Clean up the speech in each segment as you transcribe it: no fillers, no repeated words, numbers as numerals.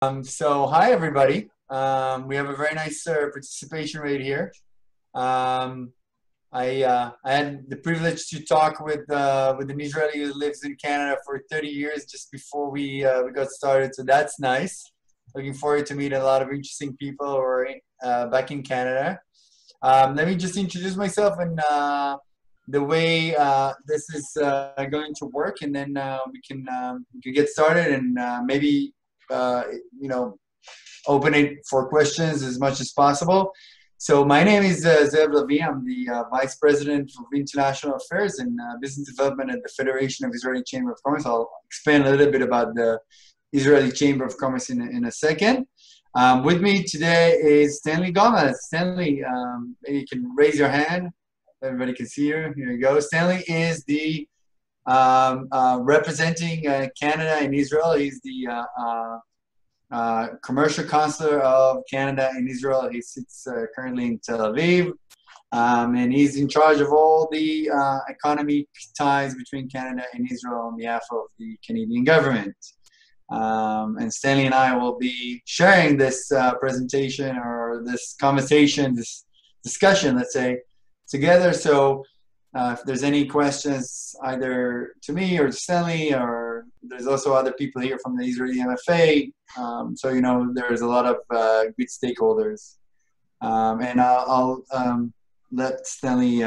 So hi everybody. We have a very nice participation rate here. Um, I had the privilege to talk with an Israeli who lives in Canada for 30 years just before we got started. So that's nice. Looking forward to meet a lot of interesting people who are back in Canada. Let me just introduce myself and the way this is going to work, and then we can get started and maybe uh, you know open it for questions as much as possible. So my name is Zev Lavi. I'm the Vice President of International Affairs and Business Development at the Federation of Israeli Chamber of Commerce. I'll explain a little bit about the Israeli Chamber of Commerce in a second. With me today is Stanley Gomez. Stanley, maybe you can raise your hand. Everybody can see you. Here you go. Stanley is the representing Canada in Israel. He's the commercial counselor of Canada in Israel. He sits currently in Tel Aviv, and he's in charge of all the economic ties between Canada and Israel on behalf of the Canadian government. And Stanley and I will be sharing this presentation or this conversation, this discussion, let's say, together. So if there's any questions either to me or to Stanley, or there's also other people here from the Israeli MFA, so there's a lot of good stakeholders. And I'll let Stanley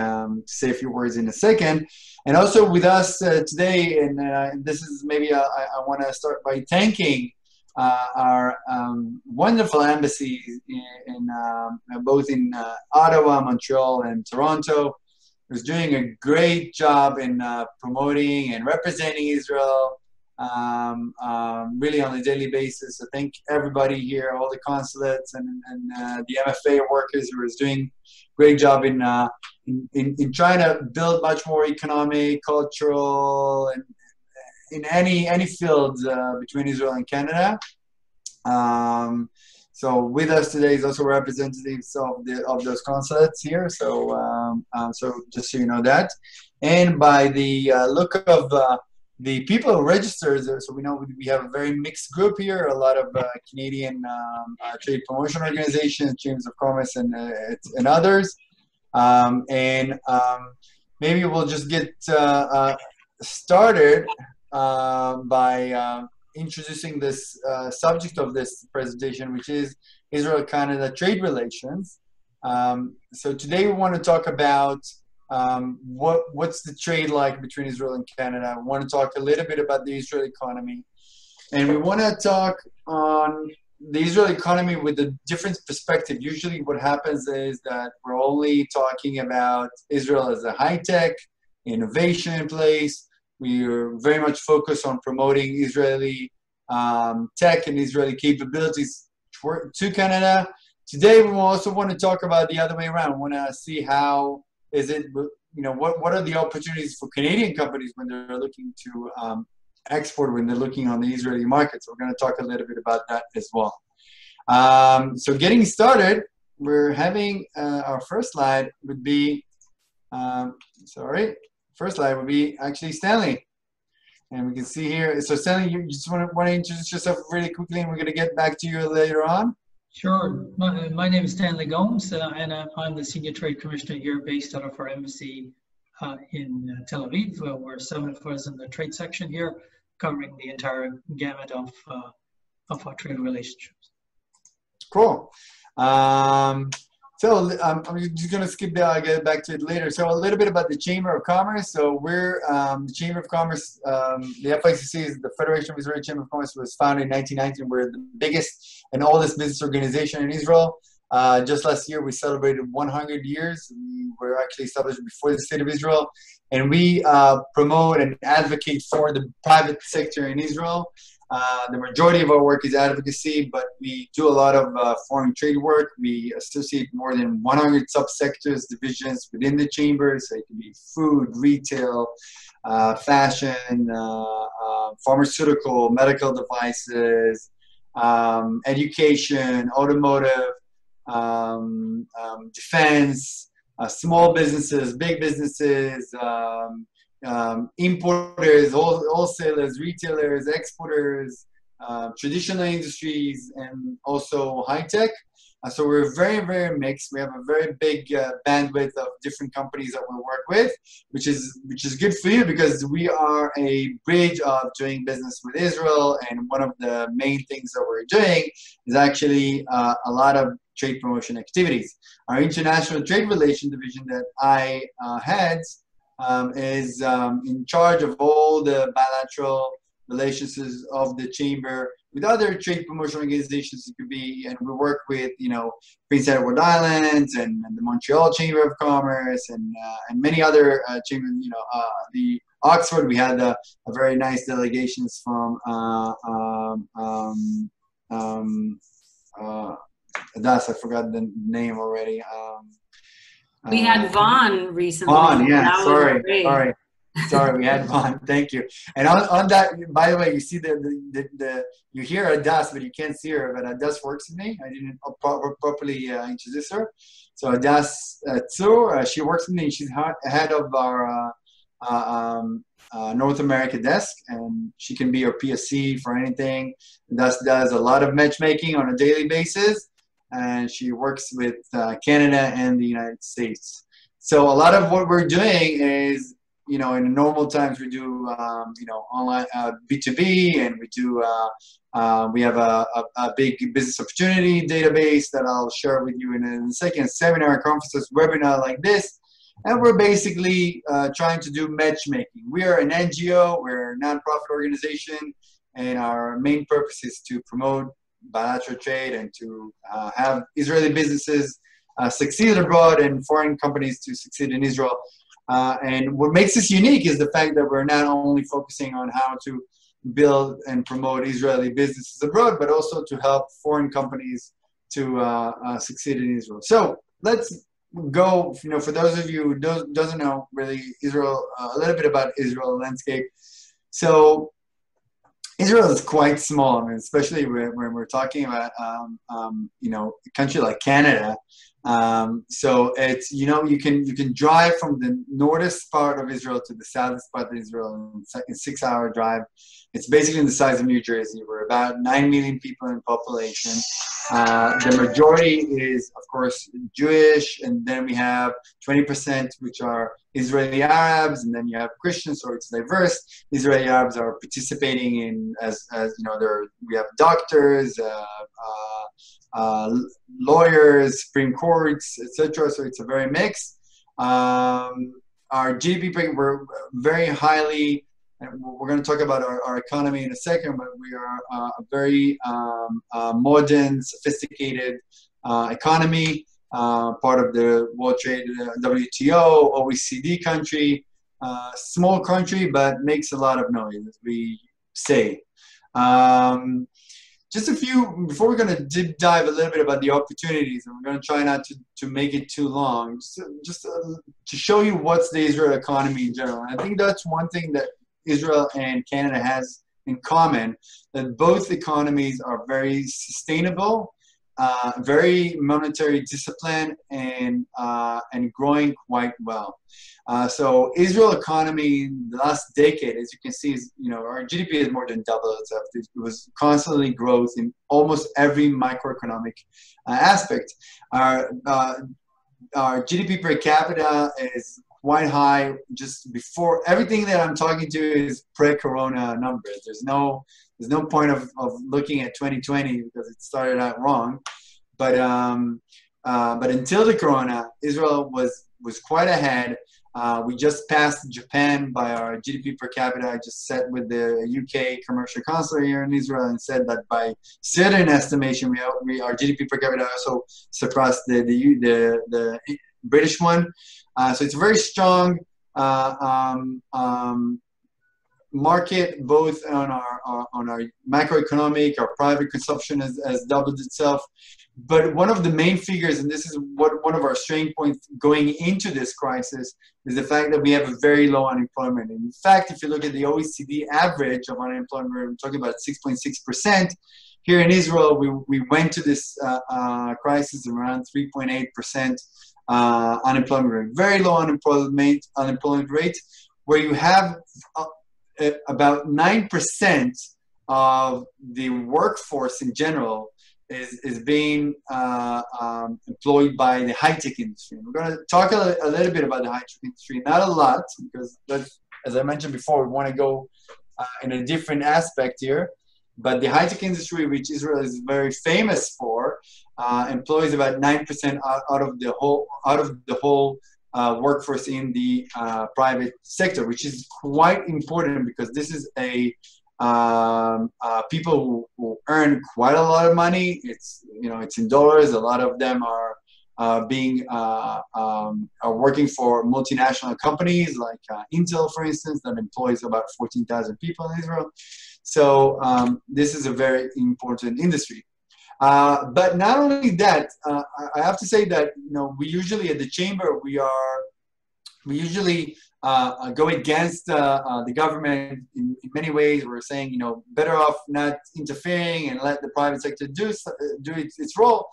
say a few words in a second. And also with us today, and this is maybe I want to start by thanking our wonderful embassies in both in Ottawa, Montreal, and Toronto, who's doing a great job in promoting and representing Israel really on a daily basis. So thank everybody here, all the consulates and the MFA workers who is doing a great job in trying to build much more economic, cultural, and in any field between Israel and Canada. So with us today is also representatives of those consulates here. So so just so you know that, and by the look of the people who registered, so we know we have a very mixed group here. A lot of Canadian trade promotion organizations, chambers of commerce, and others. Maybe we'll just get started by introducing this subject of this presentation, which is Israel-Canada trade relations. So today we want to talk about what's the trade like between Israel and Canada. We want to talk a little bit about the Israeli economy, and we want to talk on the Israeli economy with a different perspective. Usually what happens is that we're only talking about Israel as a high-tech, innovation place. We are very much focused on promoting Israeli tech and Israeli capabilities to Canada. Today, we also want to talk about the other way around. We want to see how is it, what are the opportunities for Canadian companies when they're looking to export, when they're looking on the Israeli market. So we're going to talk a little bit about that as well. So getting started, we're having our first slide would be, first slide would be actually Stanley. And we can see here, so Stanley, you just want to introduce yourself really quickly, and we're going to get back to you later on. Sure. My name is Stanley Gomes, and I'm the Senior Trade Commissioner here based out of our embassy in Tel Aviv. We're 7 of us in the trade section here, covering the entire gamut of our trade relationships. Cool. So I'm just going to skip that. I'll get back to it later. So a little bit about the Chamber of Commerce. So we're the Chamber of Commerce. The FICC is the Federation of Israeli Chamber of Commerce, was founded in 1990. We're the biggest and oldest business organization in Israel. Just last year, we celebrated 100 years. We were actually established before the State of Israel. And we promote and advocate for the private sector in Israel. The majority of our work is advocacy, but we do a lot of foreign trade work. We associate more than 100 subsectors, divisions within the chamber. So it can be food, retail, fashion, pharmaceutical, medical devices, education, automotive, defense, small businesses, big businesses, importers, wholesalers, retailers, exporters, traditional industries, and also high tech. So we're very, very mixed. We have a very big bandwidth of different companies that we work with, which is good for you because we are a bridge of doing business with Israel. And one of the main things that we're doing is actually a lot of trade promotion activities. Our international trade relation division that I head is in charge of all the bilateral relationships of the chamber with other trade promotion organizations. It could be, and we work with, Prince Edward Islands and the Montreal Chamber of Commerce and many other chambers. The Oxford, we had a very nice delegations from Adas, I forgot the name already. We had Vaughn recently. Vaughn, yeah, sorry, we had Vaughn. Thank you. And on that, by the way, you see you hear Adas, but you can't see her. But Adas works with me. I didn't properly introduce her. So Adas Tzur, she works with me. She's head of our North America desk, and she can be our PSC for anything. Adas does a lot of matchmaking on a daily basis, and she works with Canada and the United States. So a lot of what we're doing is, in normal times we do, online B2B, and we have a big business opportunity database that I'll share with you in a second. Seminar, conferences, webinar like this, and we're basically trying to do matchmaking. We are an NGO, we're a nonprofit organization, and our main purpose is to promote bilateral trade and to have Israeli businesses succeed abroad and foreign companies to succeed in Israel. And what makes us unique is the fact that we're not only focusing on how to build and promote Israeli businesses abroad, but also to help foreign companies to succeed in Israel. So let's go, for those of you who doesn't know really Israel, a little bit about Israel landscape. So Israel is quite small, especially when we're talking about, a country like Canada. So it's, you can drive from the northest part of Israel to the southest part of Israel in a 6-hour drive. It's basically the size of New Jersey. We're about 9 million people in population. The majority is, of course, Jewish, and then we have 20% which are Israeli Arabs, and then you have Christians, so it's diverse. Israeli Arabs are participating in, as we have doctors, lawyers, Supreme Courts, etc. So it's a very mixed. Our GDP, we're very highly, and we're going to talk about our economy in a second, but we are a very modern, sophisticated economy, part of the World Trade, WTO, OECD country, small country, but makes a lot of noise, as we say. Just a few, before we're going to deep dive a little bit about the opportunities, and we're going to try not to make it too long, just to show you what's the Israel economy in general. And I think that's one thing that Israel and Canada has in common, that both economies are very sustainable, very monetary discipline, and growing quite well. So Israel economy in the last decade, as you can see, is, our GDP has more than doubled itself. It was constantly growth in almost every microeconomic aspect. Our GDP per capita is quite high. Just before, everything that I'm talking to is pre-corona numbers. There's no point of looking at 2020 because it started out wrong. But until the corona, Israel was quite ahead. We just passed Japan by our GDP per capita. I just sat with the UK commercial consul here in Israel and said that by certain estimation, our GDP per capita also surpassed the British one. So it's a very strong market, both on our macroeconomic, our private consumption has doubled itself. But one of the main figures, and this is one of our straying points going into this crisis, is the fact that we have a very low unemployment. And in fact, if you look at the OECD average of unemployment, we're talking about 6.6%. Here in Israel, we went to this crisis around 3.8% unemployment rate, very low unemployment rate, where you have about 9% of the workforce in general is being employed by the high-tech industry. We're going to talk a little bit about the high-tech industry, not a lot, because that's, as I mentioned before, we want to go in a different aspect here. But the high-tech industry, which Israel is very famous for, employs about 9% out of the whole workforce in the private sector, which is quite important because this is a people who earn quite a lot of money. It's it's in dollars. A lot of them are working for multinational companies like Intel, for instance, that employs about 14,000 people in Israel. So this is a very important industry. But not only that, I have to say that we usually at the chamber we usually go against the government in many ways. We're saying better off not interfering and let the private sector do its role.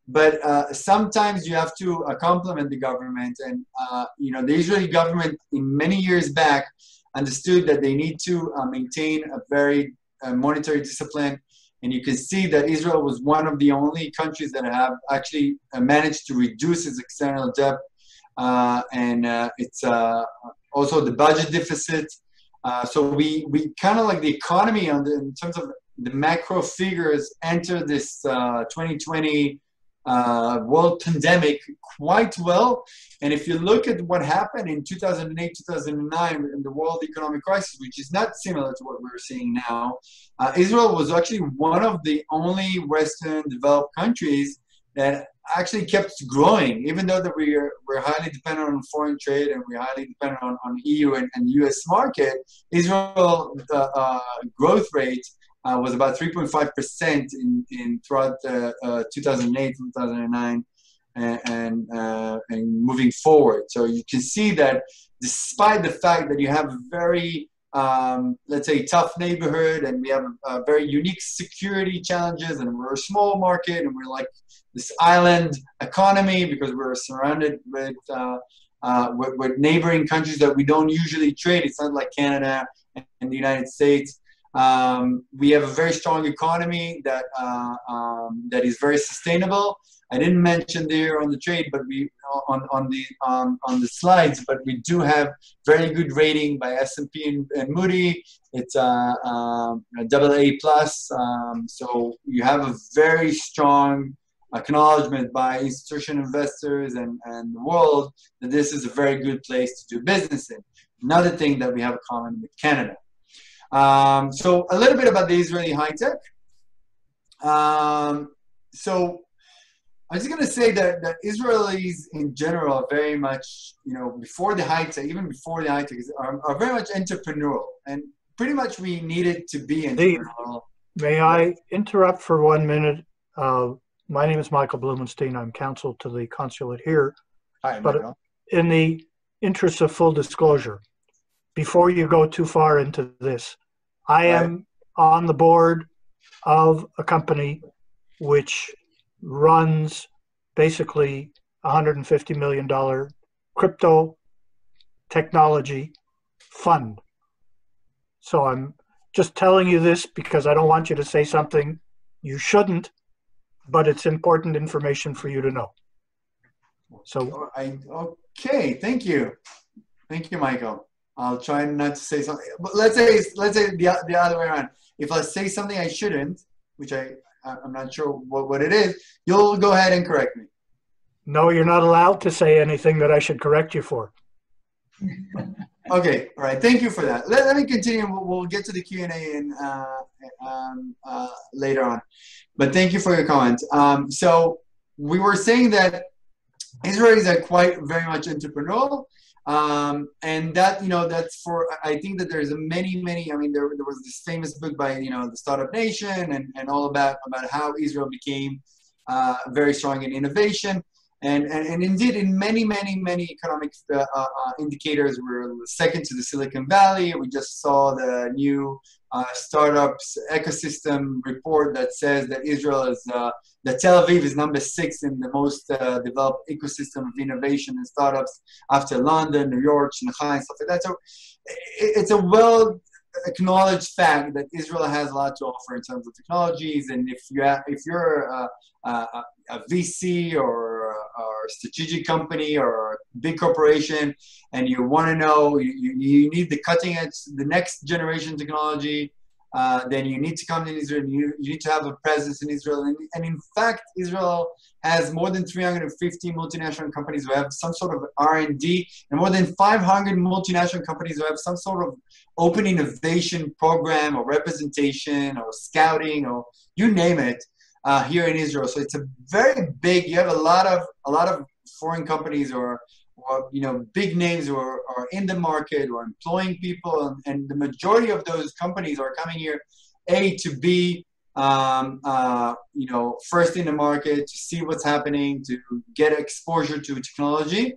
But sometimes you have to complement the government, and the Israeli government in many years back understood that they need to maintain a very monetary discipline. And you can see that Israel was one of the only countries that have actually managed to reduce its external debt. And it's also the budget deficit. So we kind of like the economy in terms of the macro figures enter this 2020 world pandemic quite well. And if you look at what happened in 2008, 2009 in the world economic crisis, which is not similar to what we're seeing now, Israel was actually one of the only Western developed countries that actually kept growing, even though that we're highly dependent on foreign trade and we're highly dependent on EU and US market. Israel growth rate was about 3.5% in throughout 2008, 2009, and moving forward. So you can see that despite the fact that you have a very let's say tough neighborhood and we have a very unique security challenges, and we're a small market and we're like this island economy because we're surrounded with neighboring countries that we don't usually trade. It's not like Canada and the United States. We have a very strong economy that that is very sustainable. I didn't mention there on the trade, but we on the slides, but we do have very good rating by S&P and Moody. It's a AA+. So you have a very strong acknowledgement by institutional investors and the world that this is a very good place to do business in. Another thing that we have in common with Canada. So a little bit about the Israeli high tech. So I was going to say that Israelis in general are very much, before the high tech, even before the high tech, are very much entrepreneurial, and pretty much we needed to be entrepreneurial. May I interrupt for 1 minute? My name is Michael Blumenstein. I'm counsel to the consulate here. Hi, but Michael. In the interest of full disclosure, before you go too far into this, I am on the board of a company which runs basically $150 million crypto technology fund. So I'm just telling you this because I don't want you to say something you shouldn't, but it's important information for you to know. So okay, thank you, Michael. I'll try not to say something, but let's say the other way around. If I say something I shouldn't, which I'm not sure what it is, you'll go ahead and correct me. No, you're not allowed to say anything that I should correct you for. Okay, all right. Thank you for that. Let me continue. We'll get to the Q&A later on. But thank you for your comment. So we were saying that Israelis are quite very much entrepreneurial. And that, that's for, I think that there's many, I mean, there was this famous book by, the Startup Nation and all about how Israel became very strong in innovation. And indeed, in many economic indicators, we're second to the Silicon Valley. We just saw the new startups ecosystem report that says that that Tel Aviv is number 6 in the most developed ecosystem of innovation and startups after London, New York, Shanghai, and stuff like that. So it's a acknowledged fact that Israel has a lot to offer in terms of technologies, and if you're a VC or a strategic company or a big corporation, and you want to know you need the cutting edge, the next generation technology, then you need to come to Israel. You need to have a presence in Israel, and in fact, Israel has more than 350 multinational companies who have some sort of R&D, and more than 500 multinational companies who have some sort of open innovation program or representation or scouting or you name it here in Israel. So it's a very big. You have a lot of foreign companies or big names who are in the market or employing people, and the majority of those companies are coming here, to be first in the market, to see what's happening, to get exposure to technology,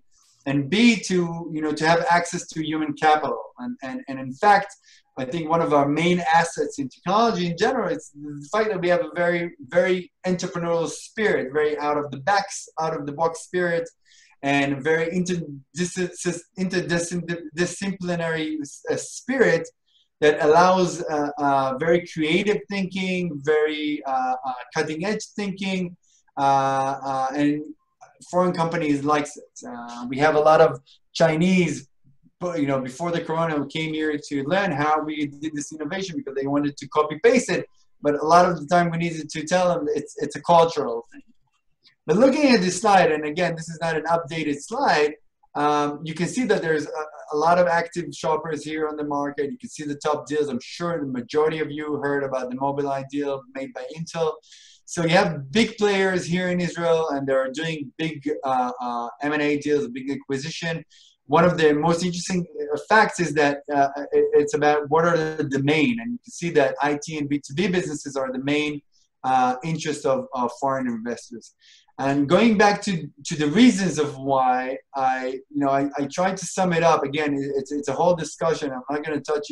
and B, to have access to human capital. And in fact, I think one of our main assets in technology in general is the fact that we have a very, very entrepreneurial spirit, very out of the box spirit, and very interdisciplinary spirit that allows very creative thinking, very cutting edge thinking, and foreign companies likes it. We have a lot of Chinese, before the corona, who came here to learn how we did this innovation because they wanted to copy paste it, but a lot of the time we needed to tell them it's a cultural thing. But looking at this slide, and again, this is not an updated slide, you can see that there's a lot of active shoppers here on the market. You can see the top deals. I'm sure the majority of you heard about the Mobileye deal made by Intel. So you have big players here in Israel, and they're doing big M&A deals, big acquisition. One of the most interesting facts is that it's about what are the domain, and you can see that IT and B2B businesses are the main interest of foreign investors. And going back to the reasons of why, I tried to sum it up. Again, it's a whole discussion. I'm not going to touch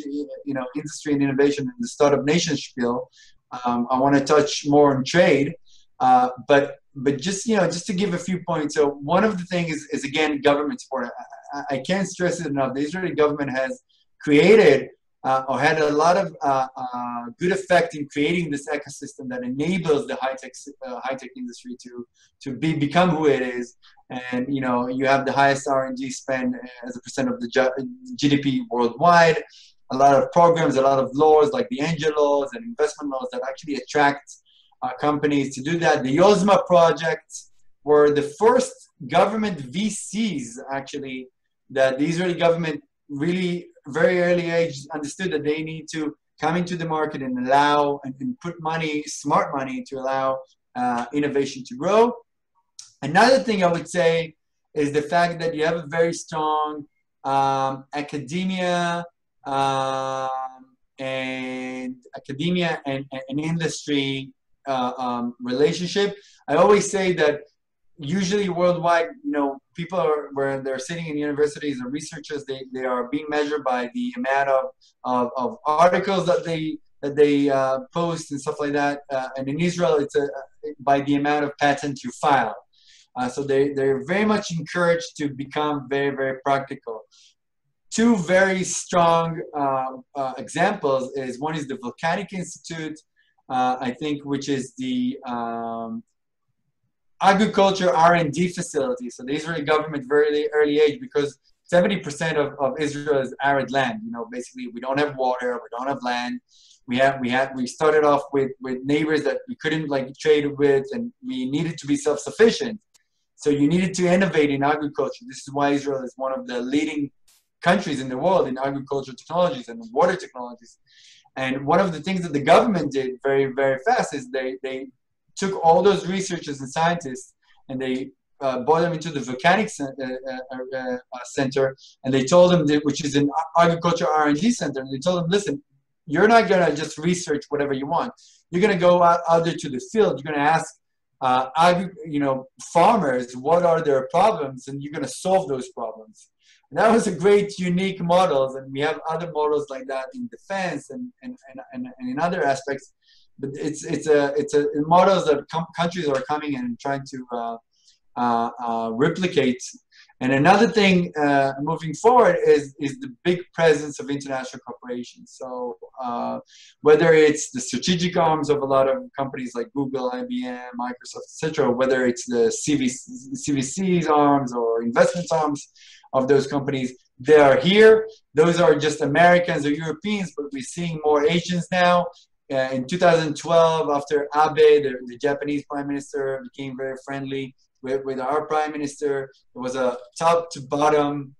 industry and innovation in the Startup Nation spiel. I want to touch more on trade, but just to give a few points. So one of the things is again government support. I can't stress it enough. The Israeli government has created or had a lot of good effect in creating this ecosystem that enables the high-tech industry to become who it is. And you have the highest R&D spend as a percent of the GDP worldwide. A lot of programs, a lot of laws like the angel laws and investment laws that actually attract companies to do that. The Yozma projects were the first government VCs actually that the Israeli government really very early age understood that they need to come into the market and allow and put money, smart money, to allow innovation to grow. Another thing I would say is the fact that you have a very strong academia and industry relationship. I always say that usually worldwide, people where they're sitting in universities or researchers, they are being measured by the amount of articles that they post and stuff like that. And in Israel, it's by the amount of patents you file. So they're very much encouraged to become very, very practical. Two very strong examples is one is the Volcanic Institute, I think, which is the agriculture R&D facility. So the Israeli government very early age, because 70% of Israel is arid land. Basically we don't have water, we don't have land. We started off with neighbors that we couldn't trade with, and we needed to be self-sufficient. So you needed to innovate in agriculture. This is why Israel is one of the leading countries in the world in agricultural technologies and water technologies. And one of the things that the government did very, very fast is they took all those researchers and scientists and they brought them into the Volcanic Center, and they told them, which is an agriculture R&D center, and they told them, listen, you're not going to just research whatever you want. You're going to go out there to the field. You're going to ask farmers what are their problems, and you're going to solve those problems. And that was a great, unique model, and we have other models like that in defense and in other aspects. But it's a models that countries are coming in and trying to replicate. And another thing moving forward is the big presence of international corporations. So whether it's the strategic arms of a lot of companies like Google, IBM, Microsoft, etc., whether it's the CVC's arms or investment arms of those companies, they are here. Those are just Americans or Europeans, but we're seeing more Asians now. In 2012, after Abe, the Japanese prime minister, became very friendly with our prime minister, it was a top to bottom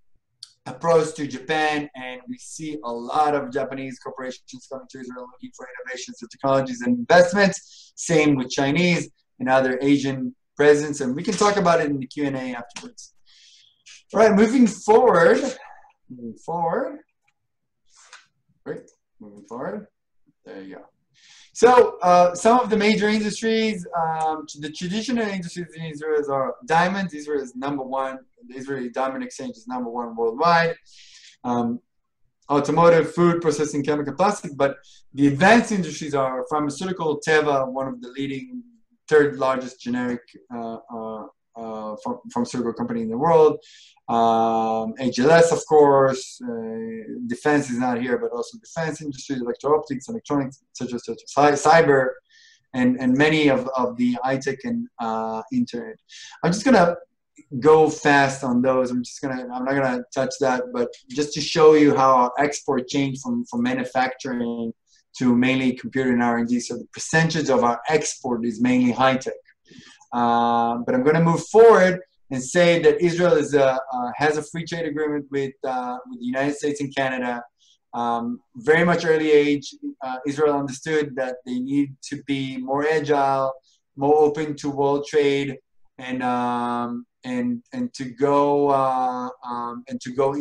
approach to Japan, and we see a lot of Japanese corporations coming to Israel looking for innovations and technologies and investments. Same with Chinese and other Asian presence, and we can talk about it in the Q&A afterwards. All right, moving forward. Great, moving forward. There you go. So some of the major industries, the traditional industries in Israel are diamonds. Israel is #1. The Israeli Diamond Exchange is #1 worldwide. Automotive, food, processing, chemical, plastic. But the advanced industries are pharmaceutical, Teva, one of the leading, third largest generic pharmaceutical company in the world. HLS, of course. Defense is not here, but also defense industry, electro-optics, electronics, etc., cyber, and many of the high-tech and internet. I'm just gonna go fast on those. I'm not gonna touch that, but just to show you how our export changed from manufacturing to mainly computer and R&D. So the percentage of our export is mainly high-tech. But I'm gonna move forward and say that Israel has a free trade agreement with the United States and Canada. Very much early age, Israel understood that they need to be more agile, more open to world trade, and to go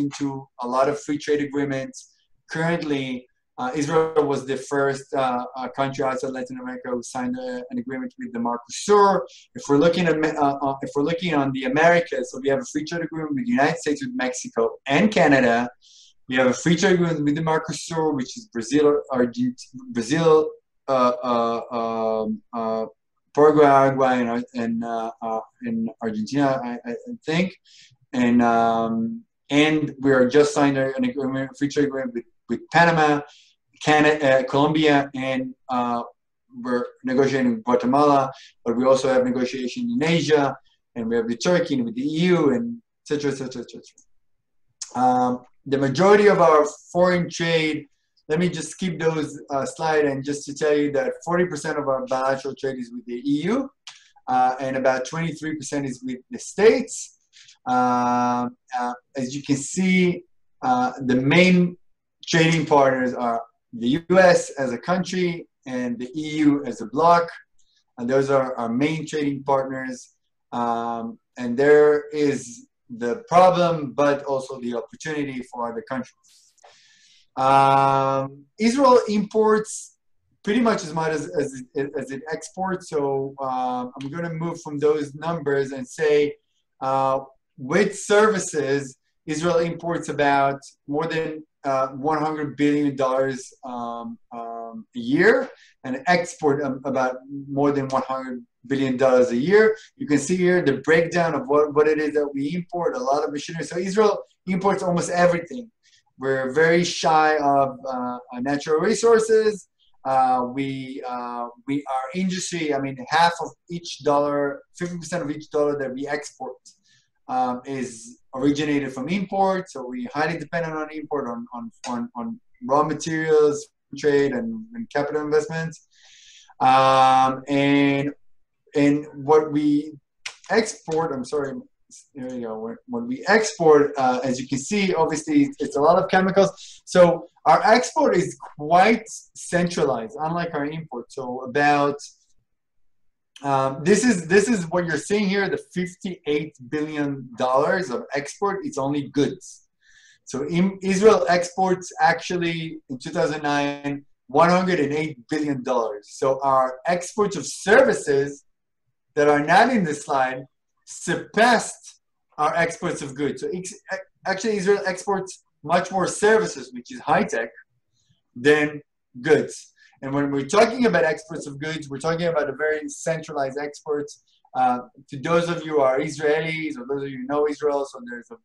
into a lot of free trade agreements. Currently, Israel was the first country outside Latin America who signed an agreement with the Mercosur. If we're looking on the Americas, so we have a free trade agreement with the United States, with Mexico and Canada. We have a free trade agreement with the Mercosur, which is Brazil, Paraguay, and Argentina, I think, and we are just signed an agreement, free trade agreement with Panama, Canada, Colombia, and we're negotiating with Guatemala, but we also have negotiation in Asia, and we have with Turkey and with the EU, and etc., etc., etc. The majority of our foreign trade, let me just skip those slide, and just to tell you that 40% of our bilateral trade is with the EU, and about 23% is with the States. As you can see, the main trading partners are the US as a country and the EU as a bloc, and those are our main trading partners. And there is the problem, but also the opportunity for other countries. Israel imports pretty much as much as it exports, so I'm going to move from those numbers and say with services, Israel imports about more than $100 billion a year, and export about more than $100 billion a year. You can see here the breakdown of what it is that we import, a lot of machinery. So Israel imports almost everything. We're very shy of natural resources. Our industry, I mean, half of each dollar, 50% of each dollar that we export is originated from import, so we highly dependent on import, on raw materials, trade, and capital investments. And what we export, here we go. When we export, as you can see, obviously it's a lot of chemicals. So our export is quite centralized, unlike our import. So about this is what you're seeing here, the $58 billion of export. It's only goods. So Israel exports actually in 2009 $108 billion. So our exports of services that are not in this slide surpassed our exports of goods. So actually Israel exports much more services, which is high tech, than goods. And when we're talking about exports of goods, we're talking about a very centralized exports. To those of you who are Israelis or those of you who know Israel, so there's a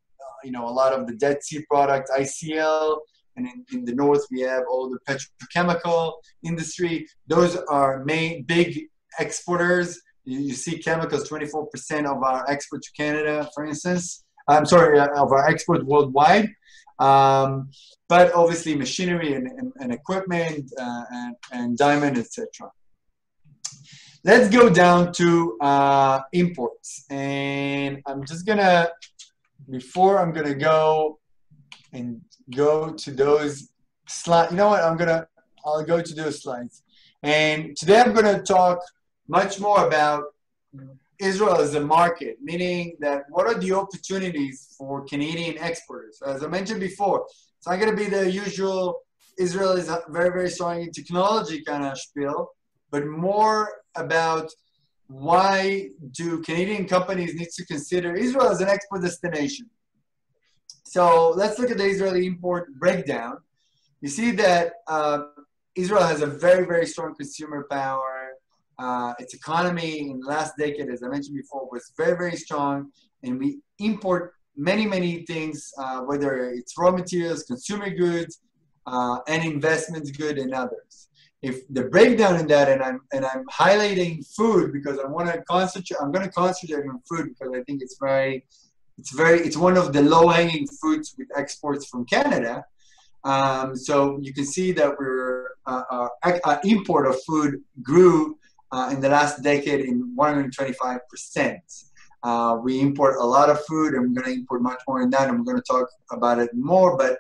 lot of the Dead Sea products, ICL, and in the north we have all the petrochemical industry. Those are main big exporters. You see chemicals, 24% of our export to Canada, for instance. I'm sorry, of our export worldwide. But obviously machinery and equipment and diamond, etc. Let's go down to imports. And I'm just gonna, before I'm gonna go to those slides. You know what? I'll go to those slides. And today I'm gonna talk much more about Israel as a market, meaning that what are the opportunities for Canadian exporters? As I mentioned before, it's not going to be the usual Israel is very, very strong in technology kind of spiel, but more about why do Canadian companies need to consider Israel as an export destination. So let's look at the Israeli import breakdown. You see that Israel has a very, very strong consumer power. Its economy in the last decade, as I mentioned before, was very, very strong. And we import many, many things, whether it's raw materials, consumer goods, and investment goods and others. If the breakdown in that, and I'm highlighting food because I'm going to concentrate on food because I think it's one of the low-hanging fruits with exports from Canada. So you can see that our import of food grew in the last decade in 125%. We import a lot of food, and we're going to import much more in that, and we're going to talk about it more. But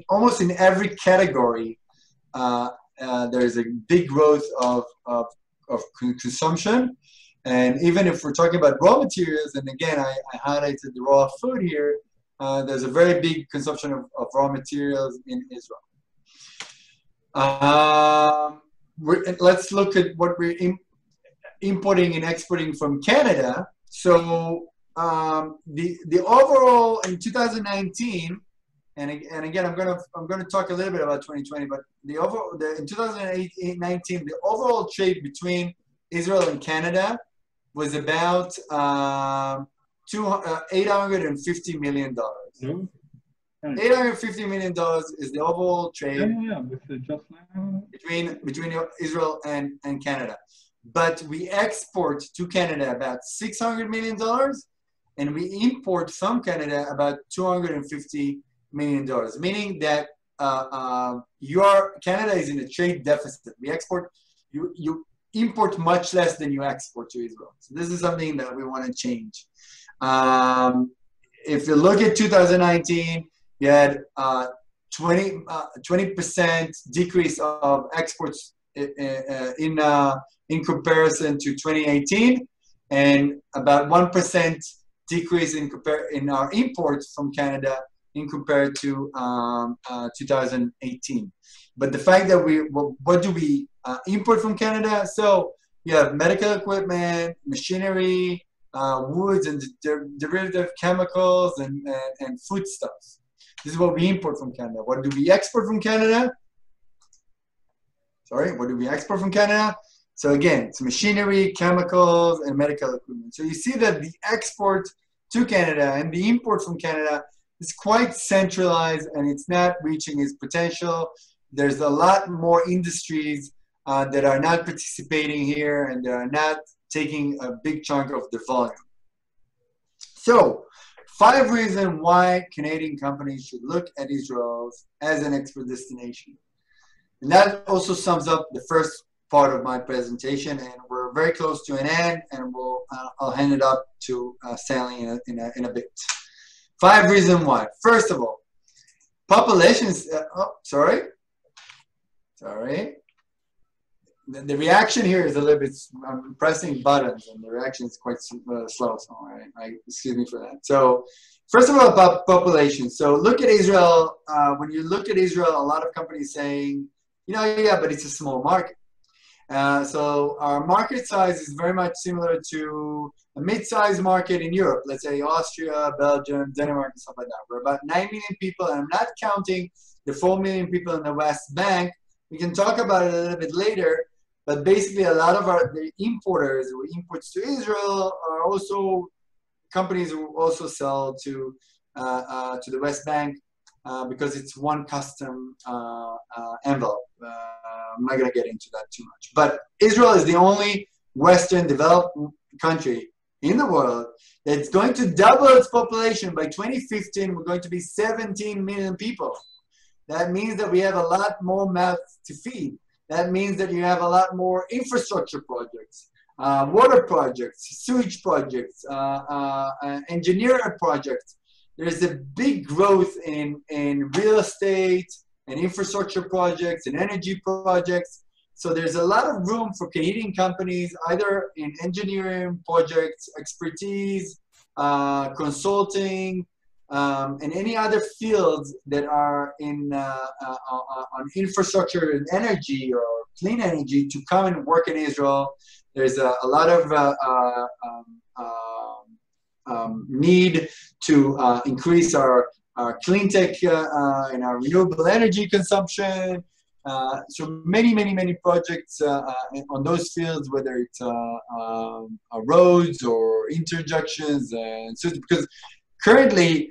almost in every category, there's a big growth of consumption. And even if we're talking about raw materials, and again, I highlighted the raw food here, there's a very big consumption of raw materials in Israel. Let's look at what we're importing and exporting from Canada. So the overall in 2019, and again I'm going to talk a little bit about 2020, but in 2019 the overall trade between Israel and Canada was about $850 million. $850 million is the overall trade between Israel and Canada. But we export to Canada about $600 million, and we import from Canada about $250 million, meaning that Canada is in a trade deficit. You import much less than you export to Israel. So this is something that we want to change. If you look at 2019, you had 20% decrease of exports in comparison to 2018, and about 1% decrease in our imports from Canada in compared to 2018. But the fact that what do we import from Canada? So you have medical equipment, machinery, woods and derivative chemicals and foodstuffs. This is what we import from Canada. What do we export from Canada? Sorry, what do we export from Canada? So again, it's machinery, chemicals, and medical equipment. So you see that the export to Canada and the import from Canada is quite centralized, and it's not reaching its potential. There's a lot more industries that are not participating here, and they are not taking a big chunk of the volume. So 5 reasons why Canadian companies should look at Israel as an export destination. And that also sums up the first part of my presentation, and we're very close to an end, and I'll hand it up to Stanley in a bit. 5 reasons why. First of all, populations. Sorry. The reaction here is a little bit. I'm pressing buttons, and the reaction is quite slow. So excuse me for that. So first of all, about population. So look at Israel. When you look at Israel, a lot of companies saying, yeah, but it's a small market. So our market size is very much similar to a mid-sized market in Europe. Let's say Austria, Belgium, Denmark, and stuff like that. We're about 9 million people, and I'm not counting the 4 million people in the West Bank. We can talk about it a little bit later, But basically, a lot of the importers who imports to Israel are also companies who also sell to the West Bank because it's one custom envelope. I'm not going to get into that too much. But Israel is the only Western developed country in the world that's going to double its population. By 2015, we're going to be 17 million people. That means that we have a lot more mouths to feed. That means that you have a lot more infrastructure projects, water projects, sewage projects, engineering projects. There's a big growth in real estate and infrastructure projects and energy projects. So there's a lot of room for Canadian companies, either in engineering projects, expertise, consulting, and any other fields that are in on infrastructure and energy or clean energy to come and work in Israel. There's a lot of need to increase our clean tech and our renewable energy consumption. So many projects on those fields, whether it's roads or interjunctions, and so because currently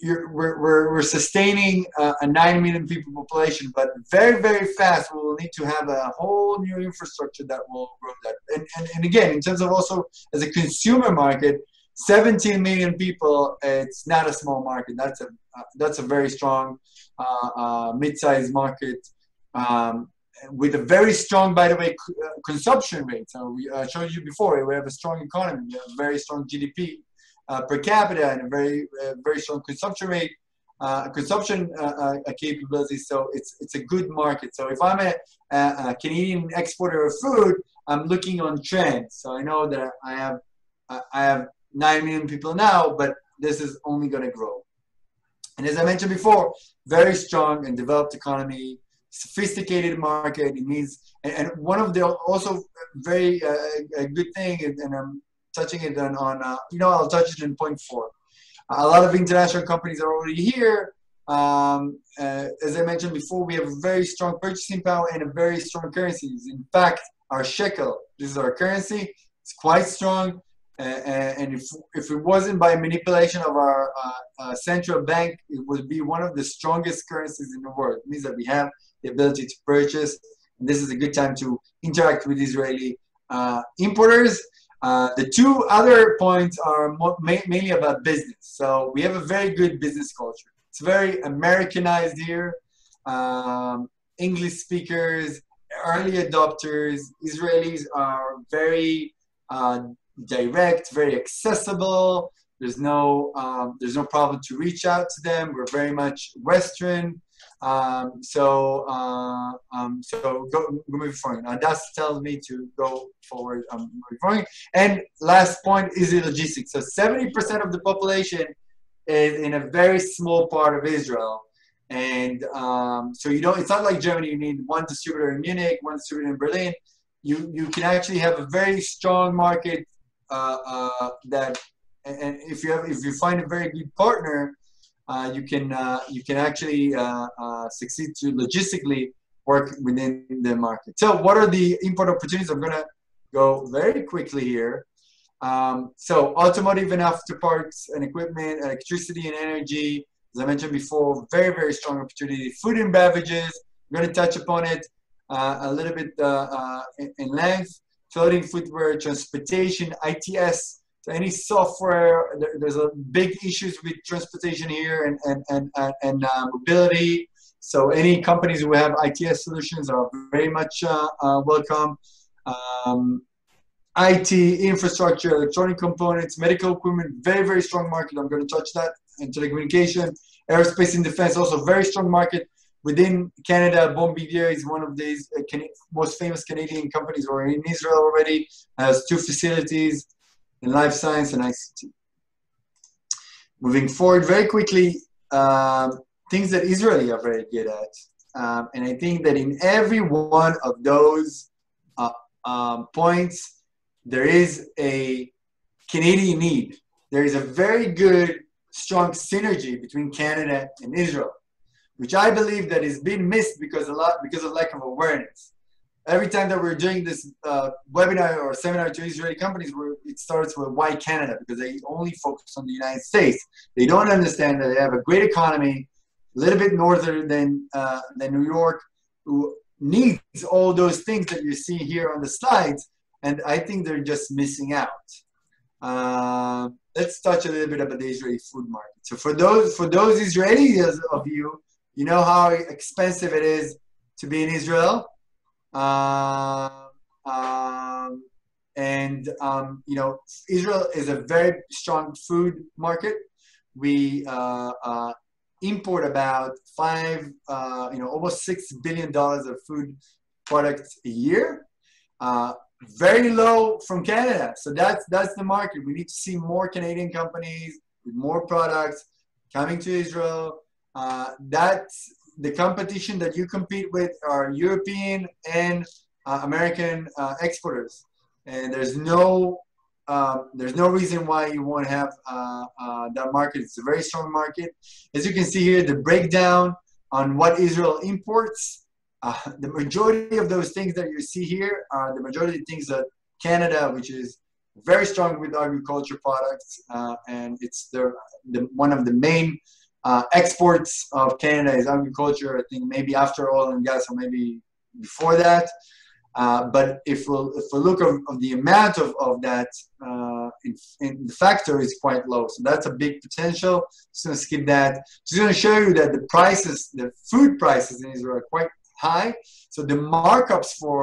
we're sustaining a 9 million people population, but very fast we will need to have a whole new infrastructure that will grow that. And again, in terms of also as a consumer market, 17 million people, it's not a small market. That's a very strong mid-sized market with a very strong, by the way, consumption rate. So we showed you before, we have a strong economy, we have a very strong GDP per capita and a very strong consumption rate, consumption capability. So it's a good market. So if I'm a Canadian exporter of food, I'm looking on trends. So I know that I have 9 million people now, but this is only going to grow. And as I mentioned before, very strong and developed economy, sophisticated market. It means, and one of the also very a good thing, and I'm touching it on I'll touch it in point 4. A lot of international companies are already here. As I mentioned before, we have a very strong purchasing power and a very strong currencies. In fact, our shekel, this is our currency, it's quite strong. And if it wasn't by manipulation of our central bank, it would be one of the strongest currencies in the world. It means that we have the ability to purchase. And this is a good time to interact with Israeli importers. The two other points are mainly about business. So we have a very good business culture. It's very Americanized here. English speakers, early adopters. Israelis are very direct, very accessible. There's no problem to reach out to them. We're very much Western. So go moving forward. Now Das tells me to go forward. Moving forward. And last point is the logistics. So 70% of the population is in a very small part of Israel. And so it's not like Germany. You need one distributor in Munich, one distributor in Berlin. You can actually have a very strong market that, and if you find a very good partner, you can actually succeed to logistically work within the market. So what are the import opportunities? I'm gonna go very quickly here. So automotive and afterparts and equipment, electricity and energy, as I mentioned before, very strong opportunity. Food and beverages, I'm gonna touch upon it a little bit in length. Clothing, footwear, transportation, ITS, so any software. There's a big issues with transportation here and mobility. So any companies who have ITS solutions are very much welcome. IT, infrastructure, electronic components, medical equipment, very strong market. I'm going to touch that. And telecommunication, aerospace and defense, also very strong market. Within Canada, Bombardier is one of these most famous Canadian companies, or in Israel already, has 2 facilities in life science and ICT. Moving forward very quickly, things that Israelis are very good at. And I think that in every one of those points, there is a Canadian need. There is a very good, strong synergy between Canada and Israel, which I believe that is being missed because of lack of awareness. every time that we're doing this webinar or seminar to Israeli companies, it starts with why Canada, because they only focus on the United States. They don't understand that they have a great economy, a little bit northern than New York, who needs all those things that you see here on the slides, and I think they're just missing out. Let's touch a little bit about the Israeli food market. So for those Israelis of you, you know how expensive it is to be in Israel. You know, Israel is a very strong food market. We import about almost $6 billion of food products a year. Very low from Canada. So that's the market. We need to see more Canadian companies with more products coming to Israel. That's the competition that you compete with are European and American exporters. And there's no reason why you won't have that market. It's a very strong market. As you can see here, the breakdown on what Israel imports. The majority of those things that you see here are the majority of things that Canada, which is very strong with agriculture products, and it's one of the main exports of Canada is agriculture. I think maybe after oil and gas, or maybe before that. But if we look of the amount of that, in the factor is quite low. So that's a big potential. Just going to skip that. Just going to show you that the food prices in Israel are quite high. So the markups for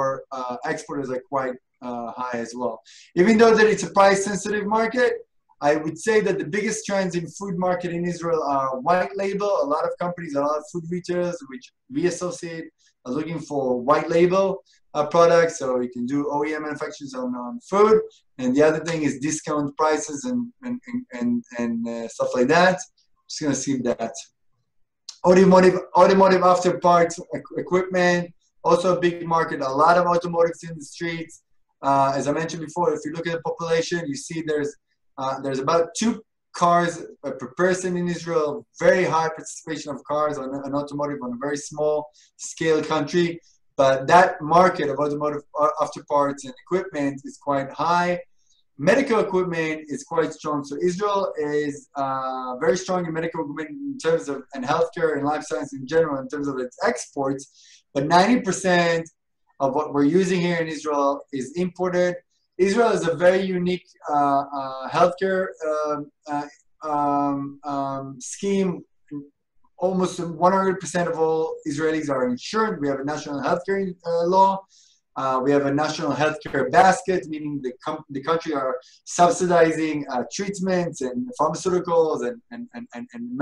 exporters are quite high as well. Even though that it's a price-sensitive market, I would say that the biggest trends in food market in Israel are white label. A lot of companies, a lot of food retailers, which we associate, are looking for white label products. So you can do OEM manufacturers on food. And the other thing is discount prices and stuff like that. Just going to skip that. Automotive after parts equipment, also a big market. A lot of automotives in the streets. As I mentioned before, if you look at the population, you see there's about 2 cars per person in Israel. Very high participation of cars on automotive on a very small scale country. But that market of automotive after parts and equipment is quite high. Medical equipment is quite strong. So Israel is very strong in medical equipment in terms of, and healthcare and life science in general in terms of its exports. But 90% of what we're using here in Israel is imported. Israel is a very unique healthcare scheme. Almost 100% of all Israelis are insured. We have a national healthcare law. We have a national healthcare basket, meaning the country are subsidizing treatments and pharmaceuticals and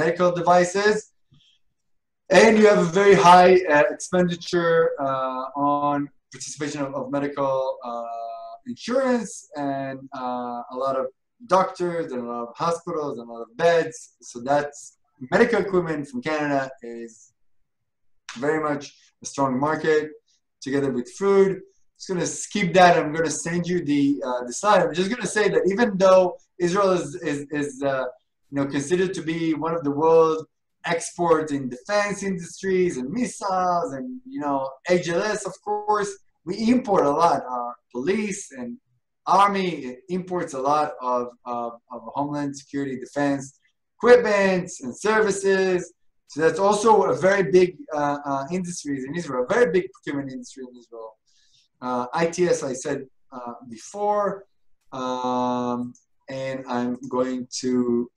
medical devices. And you have a very high expenditure on participation of medical insurance and a lot of doctors and a lot of hospitals and a lot of beds. So that's medical equipment from Canada is very much a strong market together with food. Just going to skip that. I'm going to send you the slide. I'm just going to say that even though Israel is considered to be one of the world exports in defense industries and missiles and HLS, of course, we import a lot. Our police and army imports a lot of homeland security defense equipment and services. So that's also a very big industry in Israel, a very big procurement industry in Israel. ITS, I said before, and I'm going to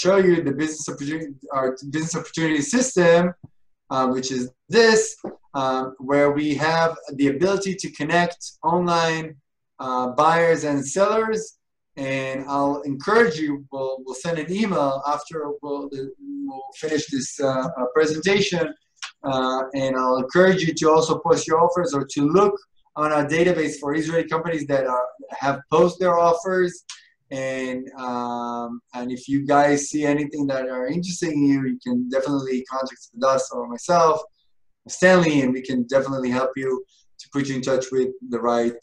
show you the business opportunity, our business opportunity system, which is this, where we have the ability to connect online buyers and sellers. And I'll encourage you, we'll send an email after we'll finish this presentation. And I'll encourage you to also post your offers or to look on our database for Israeli companies that have posted their offers. And if you guys see anything that are interesting in you can definitely contact us or myself, Stanley, and we can definitely help you to put you in touch with the right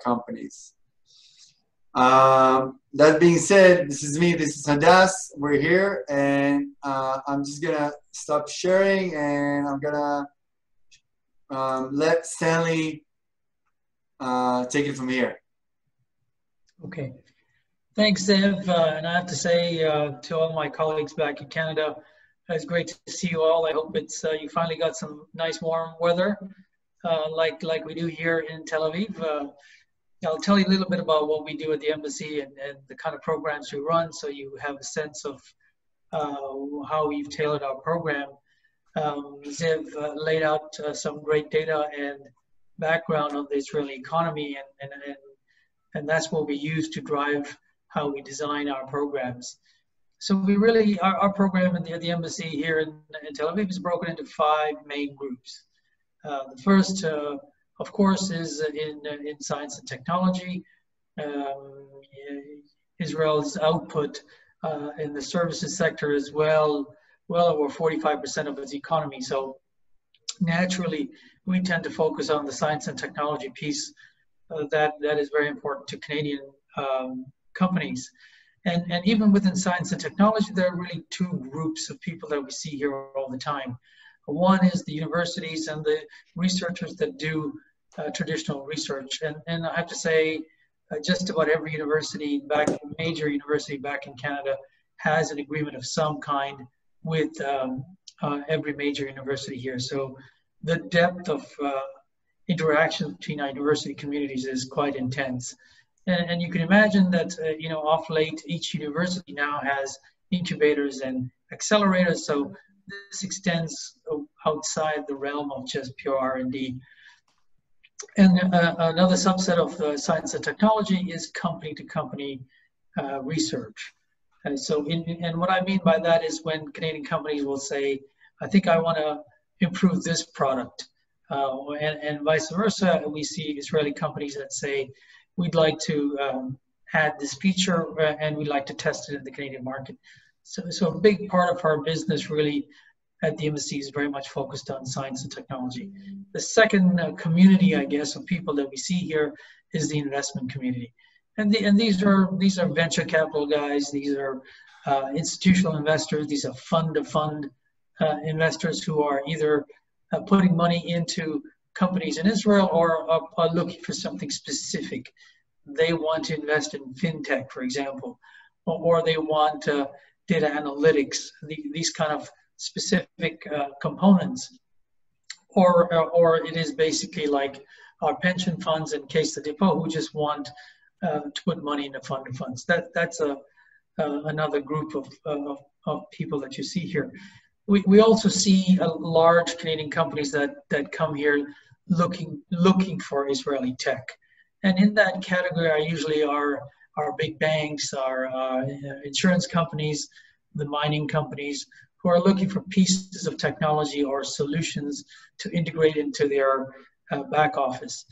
companies. That being said, this is me, this is Hadas, we're here, and I'm just gonna stop sharing, and I'm gonna let Stanley take it from here. Okay. Thanks, Zev. And I have to say to all my colleagues back in Canada, it's great to see you all. I hope it's you finally got some nice warm weather like we do here in Tel Aviv. I'll tell you a little bit about what we do at the embassy and the kind of programs we run, so you have a sense of how we've tailored our program. Zev laid out some great data and background on the Israeli economy, and that's what we use to drive how we design our programs. So we really, our program at the embassy here in Tel Aviv is broken into 5 main groups. The first, of course, is in science and technology. Israel's output in the services sector is well over 45% of its economy. So naturally, we tend to focus on the science and technology piece that is very important to Canadian companies. And even within science and technology, there are really 2 groups of people that we see here all the time. One is the universities and the researchers that do traditional research. And I have to say, just about every university, major university back in Canada has an agreement of some kind with every major university here. So the depth of interaction between our university communities is quite intense. And you can imagine that, off late, each university now has incubators and accelerators. So this extends outside the realm of just pure R&D. And another subset of science and technology is company-to-company research. And so, and what I mean by that is when Canadian companies will say, I think I want to improve this product. And vice versa, we see Israeli companies that say, we'd like to add this feature and we'd like to test it in the Canadian market. So a big part of our business really at the embassy is very much focused on science and technology. The second community, I guess, of people that we see here is the investment community. And these are venture capital guys, these are institutional investors, these are fund-to-fund investors who are either putting money into companies in Israel or are looking for something specific. They want to invest in fintech, for example, or they want data analytics, these kind of specific components. Or it is basically like our pension funds and Caisse de Dépôt who just want to put money into fund of funds. That's another group of people that you see here. We also see large Canadian companies that come here looking for Israeli tech. And in that category are usually our big banks, our insurance companies, the mining companies, who are looking for pieces of technology or solutions to integrate into their back office.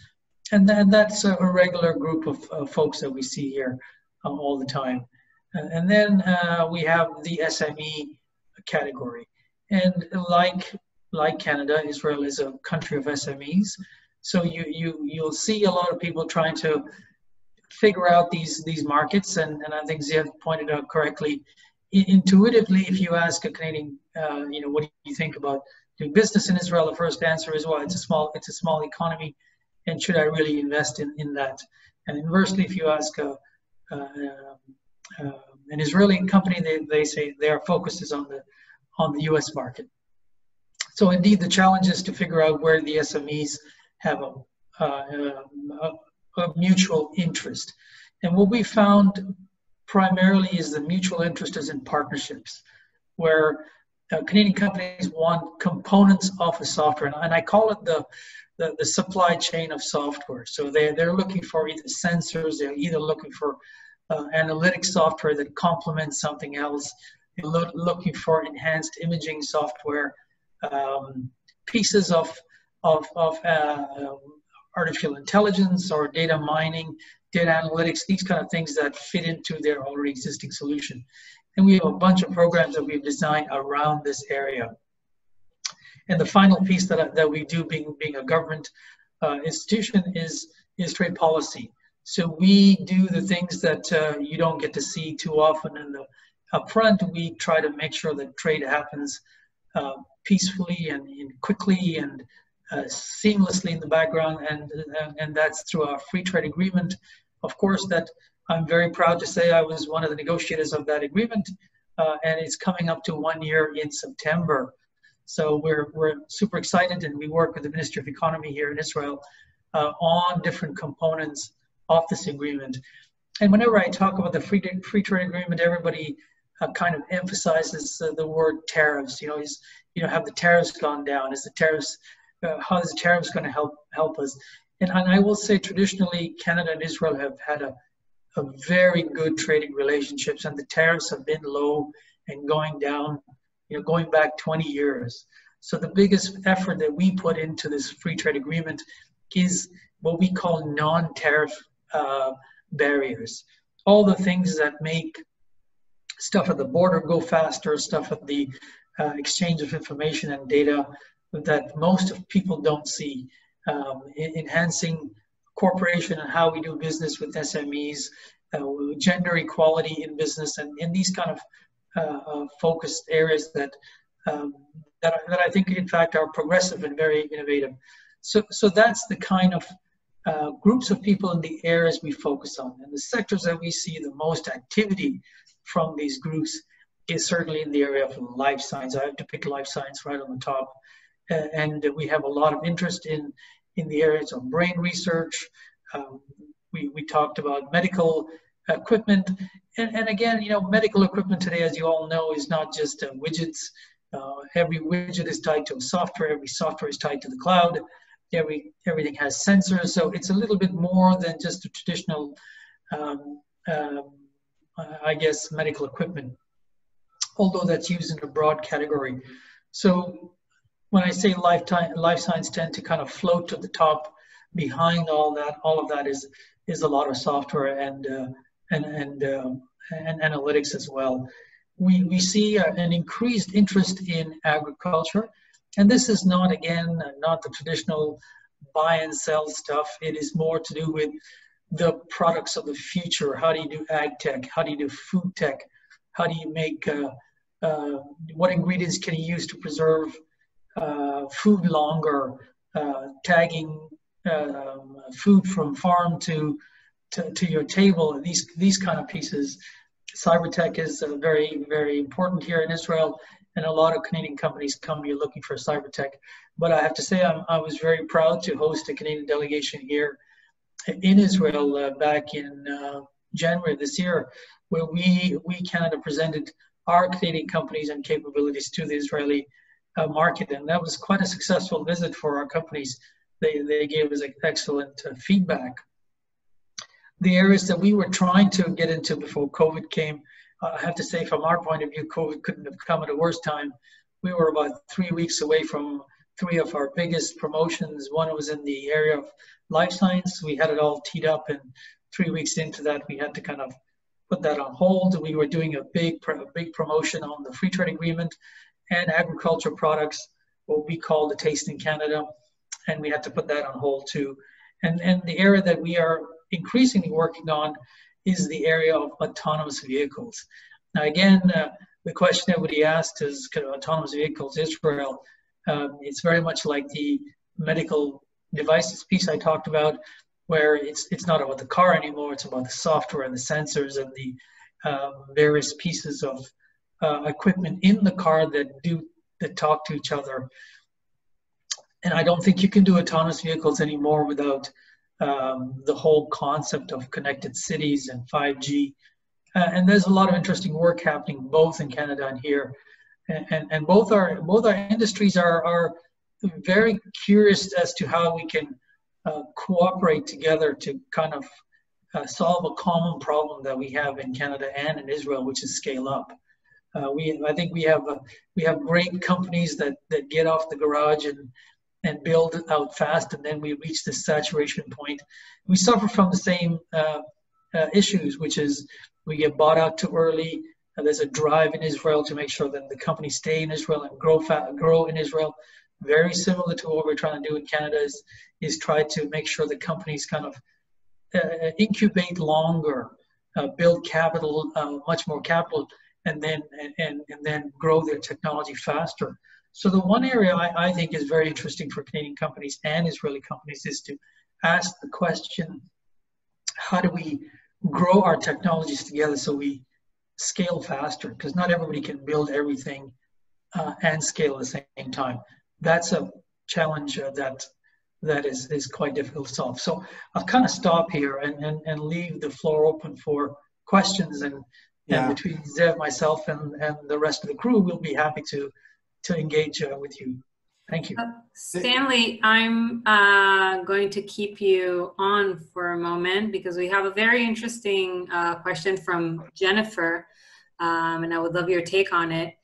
And that's a regular group of folks that we see here all the time. And then we have the SME category. And like Canada, Israel is a country of SMEs. So you'll see a lot of people trying to figure out these markets. And I think Zev pointed out correctly, intuitively, if you ask a Canadian, what do you think about doing business in Israel? The first answer is, well, it's a small economy, and should I really invest in that? And inversely, if you ask an Israeli company, they say their focus is on the U.S. market. So indeed, the challenge is to figure out where the SMEs have a mutual interest. And what we found primarily is the mutual interest is in partnerships, where Canadian companies want components of a software, and I call it the supply chain of software. So they're looking for either sensors, they're either looking for analytics software that complements something else, they're looking for enhanced imaging software, pieces of artificial intelligence or data mining, data analytics, these kind of things that fit into their already existing solution. And we have a bunch of programs that we've designed around this area. And the final piece that we do being a government institution is trade policy. So we do the things that you don't get to see too often in the upfront. We try to make sure that trade happens peacefully and quickly and seamlessly in the background, and that's through our free trade agreement. Of course, that I'm very proud to say I was one of the negotiators of that agreement, and it's coming up to 1 year in September. So we're super excited, and we work with the Ministry of Economy here in Israel on different components of this agreement. And whenever I talk about the free trade agreement, everybody kind of emphasizes the word tariffs. Have the tariffs gone down? Is the tariffs how is the tariffs going to help us? And I will say traditionally, Canada and Israel have had a very good trading relationships, and the tariffs have been low and going down, going back 20 years. So the biggest effort that we put into this free trade agreement is what we call non-tariff barriers. All the things that make stuff at the border go faster, stuff at the exchange of information and data that most of people don't see, enhancing cooperation and how we do business with SMEs, gender equality in business, and in these kind of focused areas that I think, in fact, are progressive and very innovative. So that's the kind of groups of people in the areas we focus on. And the sectors that we see the most activity from these groups is certainly in the area of life science. I have to pick life science right on the top. And we have a lot of interest in the areas of brain research. We talked about medical equipment. And again, medical equipment today, as you all know, is not just widgets. Every widget is tied to a software. Every software is tied to the cloud. Everything has sensors. So it's a little bit more than just a traditional, medical equipment, although that's used in a broad category. So when I say life science tend to kind of float to the top, behind all of that is a lot of software and analytics as well. We see an increased interest in agriculture. And this is not the traditional buy and sell stuff. It is more to do with the products of the future. How do you do ag tech? How do you do food tech? How do you make, what ingredients can you use to preserve food longer, tagging food from farm to your table, these kind of pieces. Cyber tech is very, very important here in Israel. And a lot of Canadian companies come here looking for cyber tech. But I have to say, I was very proud to host a Canadian delegation here in Israel back in January this year, where we Canada presented our Canadian companies and capabilities to the Israeli market. And that was quite a successful visit for our companies. They gave us excellent feedback. The areas that we were trying to get into before COVID came, I have to say, from our point of view, COVID couldn't have come at a worse time. We were about 3 weeks away from 3 of our biggest promotions. One was in the area of life science. We had it all teed up, and 3 weeks into that, we had to kind of put that on hold. We were doing a big promotion on the free trade agreement and agriculture products, what we call the Taste in Canada, and we had to put that on hold too. And the area that we are increasingly working on is the area of autonomous vehicles. Now, again, the question everybody asked is, autonomous vehicles, Israel, it's very much like the medical devices piece I talked about, where it's not about the car anymore, it's about the software and the sensors and the various pieces of equipment in the car that talk to each other. And I don't think you can do autonomous vehicles anymore without the whole concept of connected cities and 5G. And there's a lot of interesting work happening both in Canada and here. And both our industries are very curious as to how we can cooperate together to kind of solve a common problem that we have in Canada and in Israel, which is scale up. I think we have great companies that get off the garage and build out fast, and then we reach this saturation point. We suffer from the same issues, which is we get bought out too early. There's a drive in Israel to make sure that the companies stay in Israel and grow in Israel. Very similar to what we're trying to do in Canada is try to make sure the companies kind of incubate longer, build capital, much more capital, and then grow their technology faster. So the one area I think is very interesting for Canadian companies and Israeli companies is to ask the question, how do we grow our technologies together so we scale faster? Because not everybody can build everything and scale at the same time. That's a challenge that is quite difficult to solve. So I'll kind of stop here and leave the floor open for questions, and between Zev, myself, and the rest of the crew, we'll be happy to engage with you. Thank you. Stanley, I'm going to keep you on for a moment because we have a very interesting question from Jennifer, and I would love your take on it.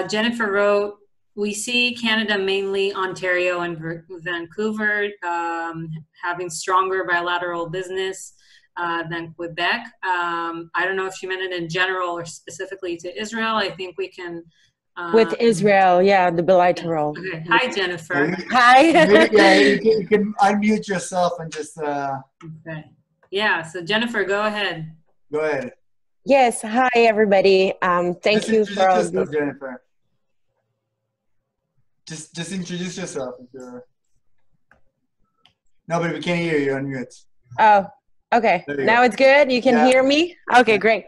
Jennifer wrote, we see Canada, mainly Ontario and Vancouver, having stronger bilateral business than Quebec. I don't know if she meant it in general or specifically to Israel. I think we can... With Israel, yeah, the bilateral. Okay. Hi, Jennifer. Hi. You can unmute yourself and just... Okay. Yeah, so Jennifer, go ahead. Go ahead. Yes, hi, everybody. Thank you for all this. Jennifer. Just introduce yourself. If you're... No, but we can't hear you. Unmute. Oh, okay. Now it's good? You can hear me? Okay, great.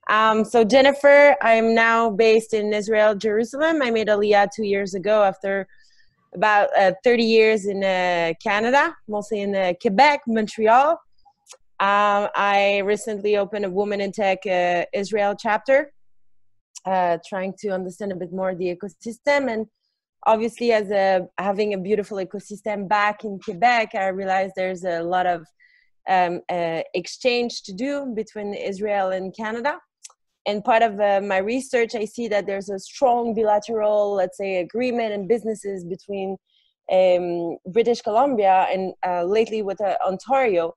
So Jennifer, I'm now based in Israel, Jerusalem. I made Aliyah 2 years ago after about 30 years in Canada, mostly in Quebec, Montreal. I recently opened a Women in Tech Israel chapter, trying to understand a bit more the ecosystem. And obviously, as having a beautiful ecosystem back in Quebec, I realized there's a lot of exchange to do between Israel and Canada. And part of my research, I see that there's a strong bilateral, let's say, agreement and businesses between British Columbia and lately with Ontario.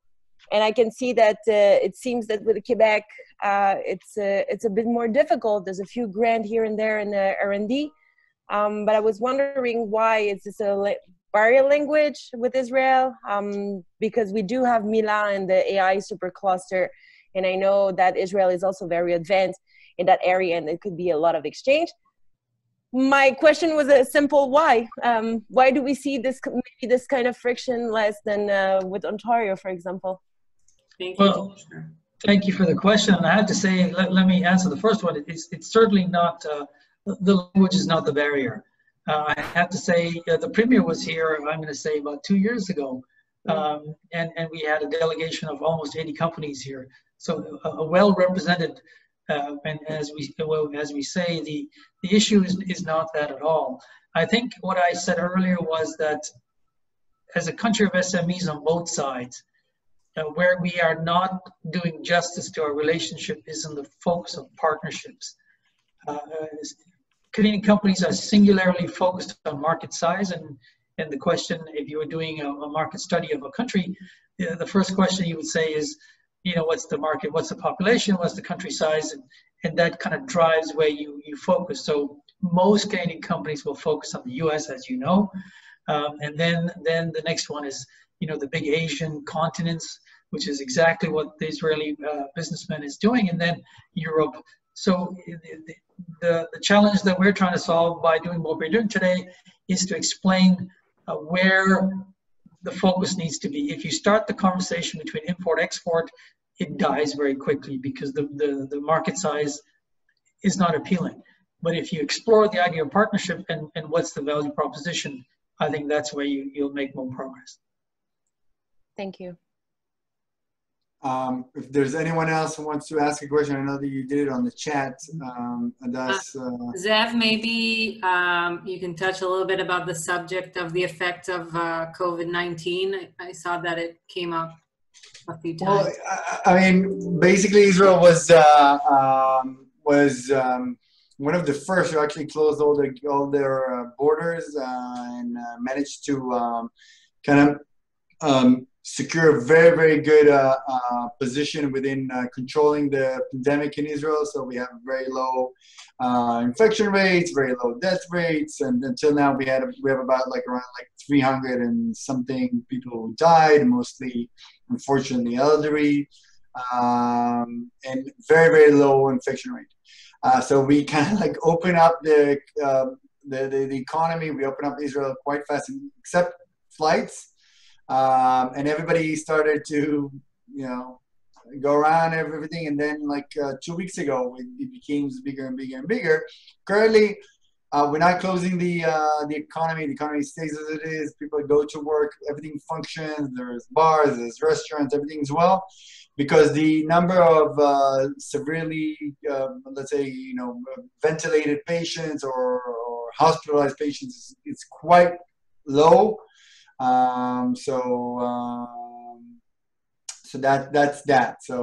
And I can see that it seems that with Quebec, it's a bit more difficult. There's a few grants here and there in R&D. But I was wondering why is this a barrier language with Israel? Because we do have Mila and the AI supercluster. And I know that Israel is also very advanced in that area and it could be a lot of exchange. My question was a simple why. Why do we see this maybe this kind of friction less than with Ontario, for example? Thank you. Well, thank you for the question. And I have to say, let me answer the first one. It's certainly not, the language is not the barrier. I have to say, the Premier was here, I'm going to say about 2 years ago. And we had a delegation of almost 80 companies here. So a well-represented, and as we say, the issue is not that at all. I think what I said earlier was that as a country of SMEs on both sides, where we are not doing justice to our relationship is in the focus of partnerships. Canadian companies are singularly focused on market size, and the question, if you were doing a market study of a country, the first question you would say is, what's the market, what's the population, what's the country size, and that kind of drives where you focus. So most Canadian companies will focus on the US, as you know, and then the next one is, the big Asian continents, which is exactly what the Israeli businessman is doing, and then Europe. So the challenge that we're trying to solve by doing what we're doing today is to explain where the focus needs to be. If you start the conversation between import-export, it dies very quickly because the market size is not appealing. But if you explore the idea of partnership and what's the value proposition, I think that's where you'll make more progress. Thank you. If there's anyone else who wants to ask a question, I know that you did it on the chat. Zev, maybe you can touch a little bit about the subject of the effect of COVID-19. I saw that it came up a few times. Well, I mean, basically Israel was one of the first who actually closed all their borders and managed to kind of secure a very, very good position within controlling the pandemic in Israel. So we have very low infection rates, very low death rates, and until now we have about around 300 and something people who died, mostly unfortunately elderly, and very, very low infection rate. So we kind of open up the economy. We open up Israel quite fast, except flights. And everybody started to, go around everything. And then 2 weeks ago, it became bigger and bigger and bigger. Currently, we're not closing the economy. The economy stays as it is. People go to work. Everything functions. There's bars, there's restaurants, everything's well. Because the number of severely, let's say, ventilated patients or hospitalized patients is quite low. So that's that. So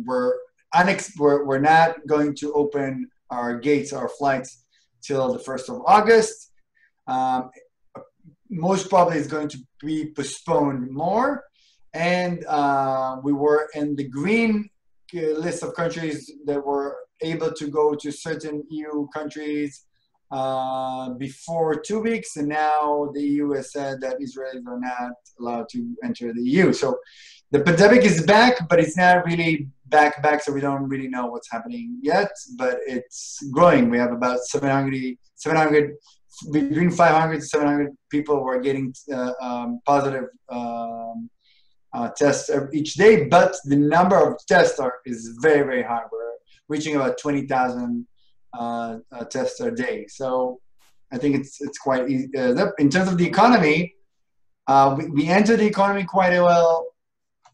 we're not going to open our gates, our flights, till the 1st of August. Most probably it's going to be postponed more. And we were in the green list of countries that were able to go to certain EU countries before 2 weeks, and now the EU has said that Israelis are not allowed to enter the EU. So the pandemic is back, but it's not really back, so we don't really know what's happening yet, but it's growing. We have about 700 between 500 to 700 people who are getting positive tests each day, but the number of tests is very, very high. We're reaching about 20,000 tests a day. So I think it's quite easy. In terms of the economy, we entered the economy quite well.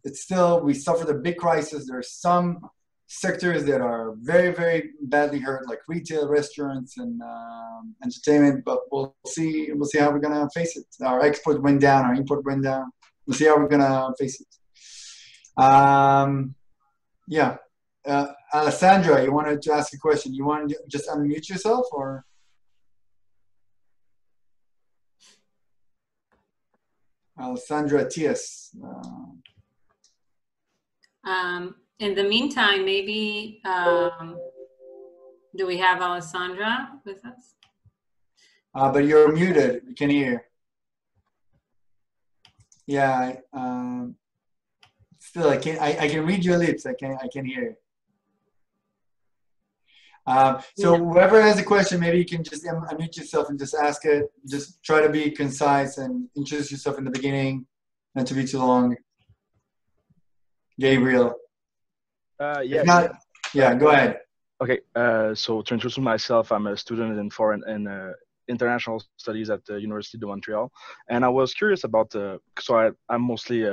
It's still, we suffered a big crisis. There are some sectors that are very, very badly hurt, like retail, restaurants, and entertainment, but we'll see how we're gonna face it. Our export went down, our import went down. We'll see how we're gonna face it. Yeah. Alessandra, you wanted to ask a question. You want to just unmute yourself, or? Alessandra Tias. In the meantime, maybe, do we have Alessandra with us? But you're muted. We can hear. Yeah. Still, I can read your lips. I can hear you. So whoever has a question, maybe you can just unmute yourself and just ask it. Just try to be concise and introduce yourself in the beginning, not to be too long. Gabriel. Yes. Yeah, go ahead. Okay. So to introduce myself, I'm a student in foreign and international studies at the University de Montreal, and I was curious about so I'm mostly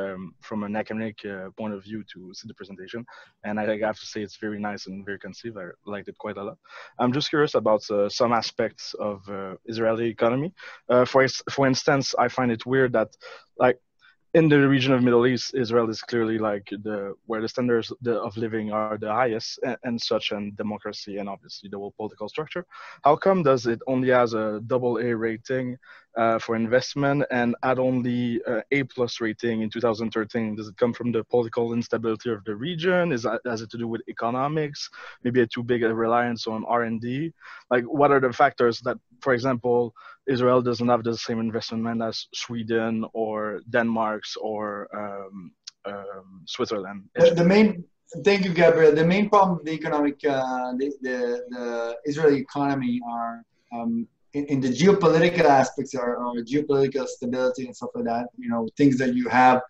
from an academic point of view to see the presentation, and I have to say it's very nice and very concise. I liked it quite a lot. I'm just curious about some aspects of Israeli economy. For instance, I find it weird that in the region of Middle East, Israel is clearly where the standards of living are the highest, and such, and democracy, and obviously the whole political structure. How come does it only has a AA rating for investment and had only A+ rating in 2013? Does it come from the political instability of the region? Has it to do with economics? Maybe a too big a reliance on R&D? What are the factors that, for example, Israel doesn't have the same investment as Sweden or Denmark or Switzerland? Thank you, Gabriel. The main problem with the economic, the Israeli economy are in the geopolitical aspects, are geopolitical stability and stuff like that. Things that you have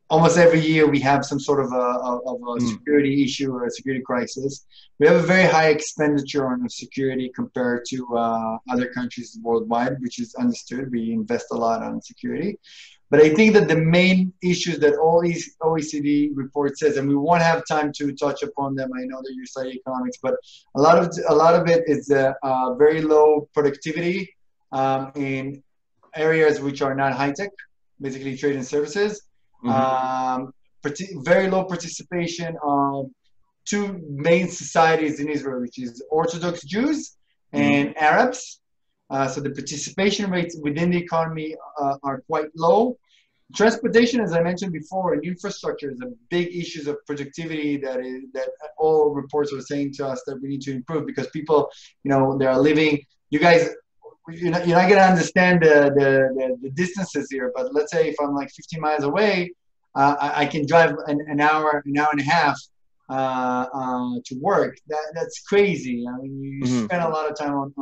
almost every year. We have some sort of a security issue or a security crisis. We have a very high expenditure on security compared to other countries worldwide, which is understood. We invest a lot on security. But I think that the main issues that all these OECD report says, and we won't have time to touch upon them. I know that you study economics, but a lot of it is very low productivity in areas which are not high tech, basically trade and services. Very low participation of two main societies in Israel, which is Orthodox Jews and Arabs. So the participation rates within the economy are quite low. transportation, as I mentioned before, and infrastructure is a big issues of productivity that all reports are saying to us that we need to improve, because people, they are living. You guys, you're not going to understand the distances here, but let's say if I'm like 15 miles away, I can drive an hour and a half to work. That's crazy. I mean, you spend a lot of time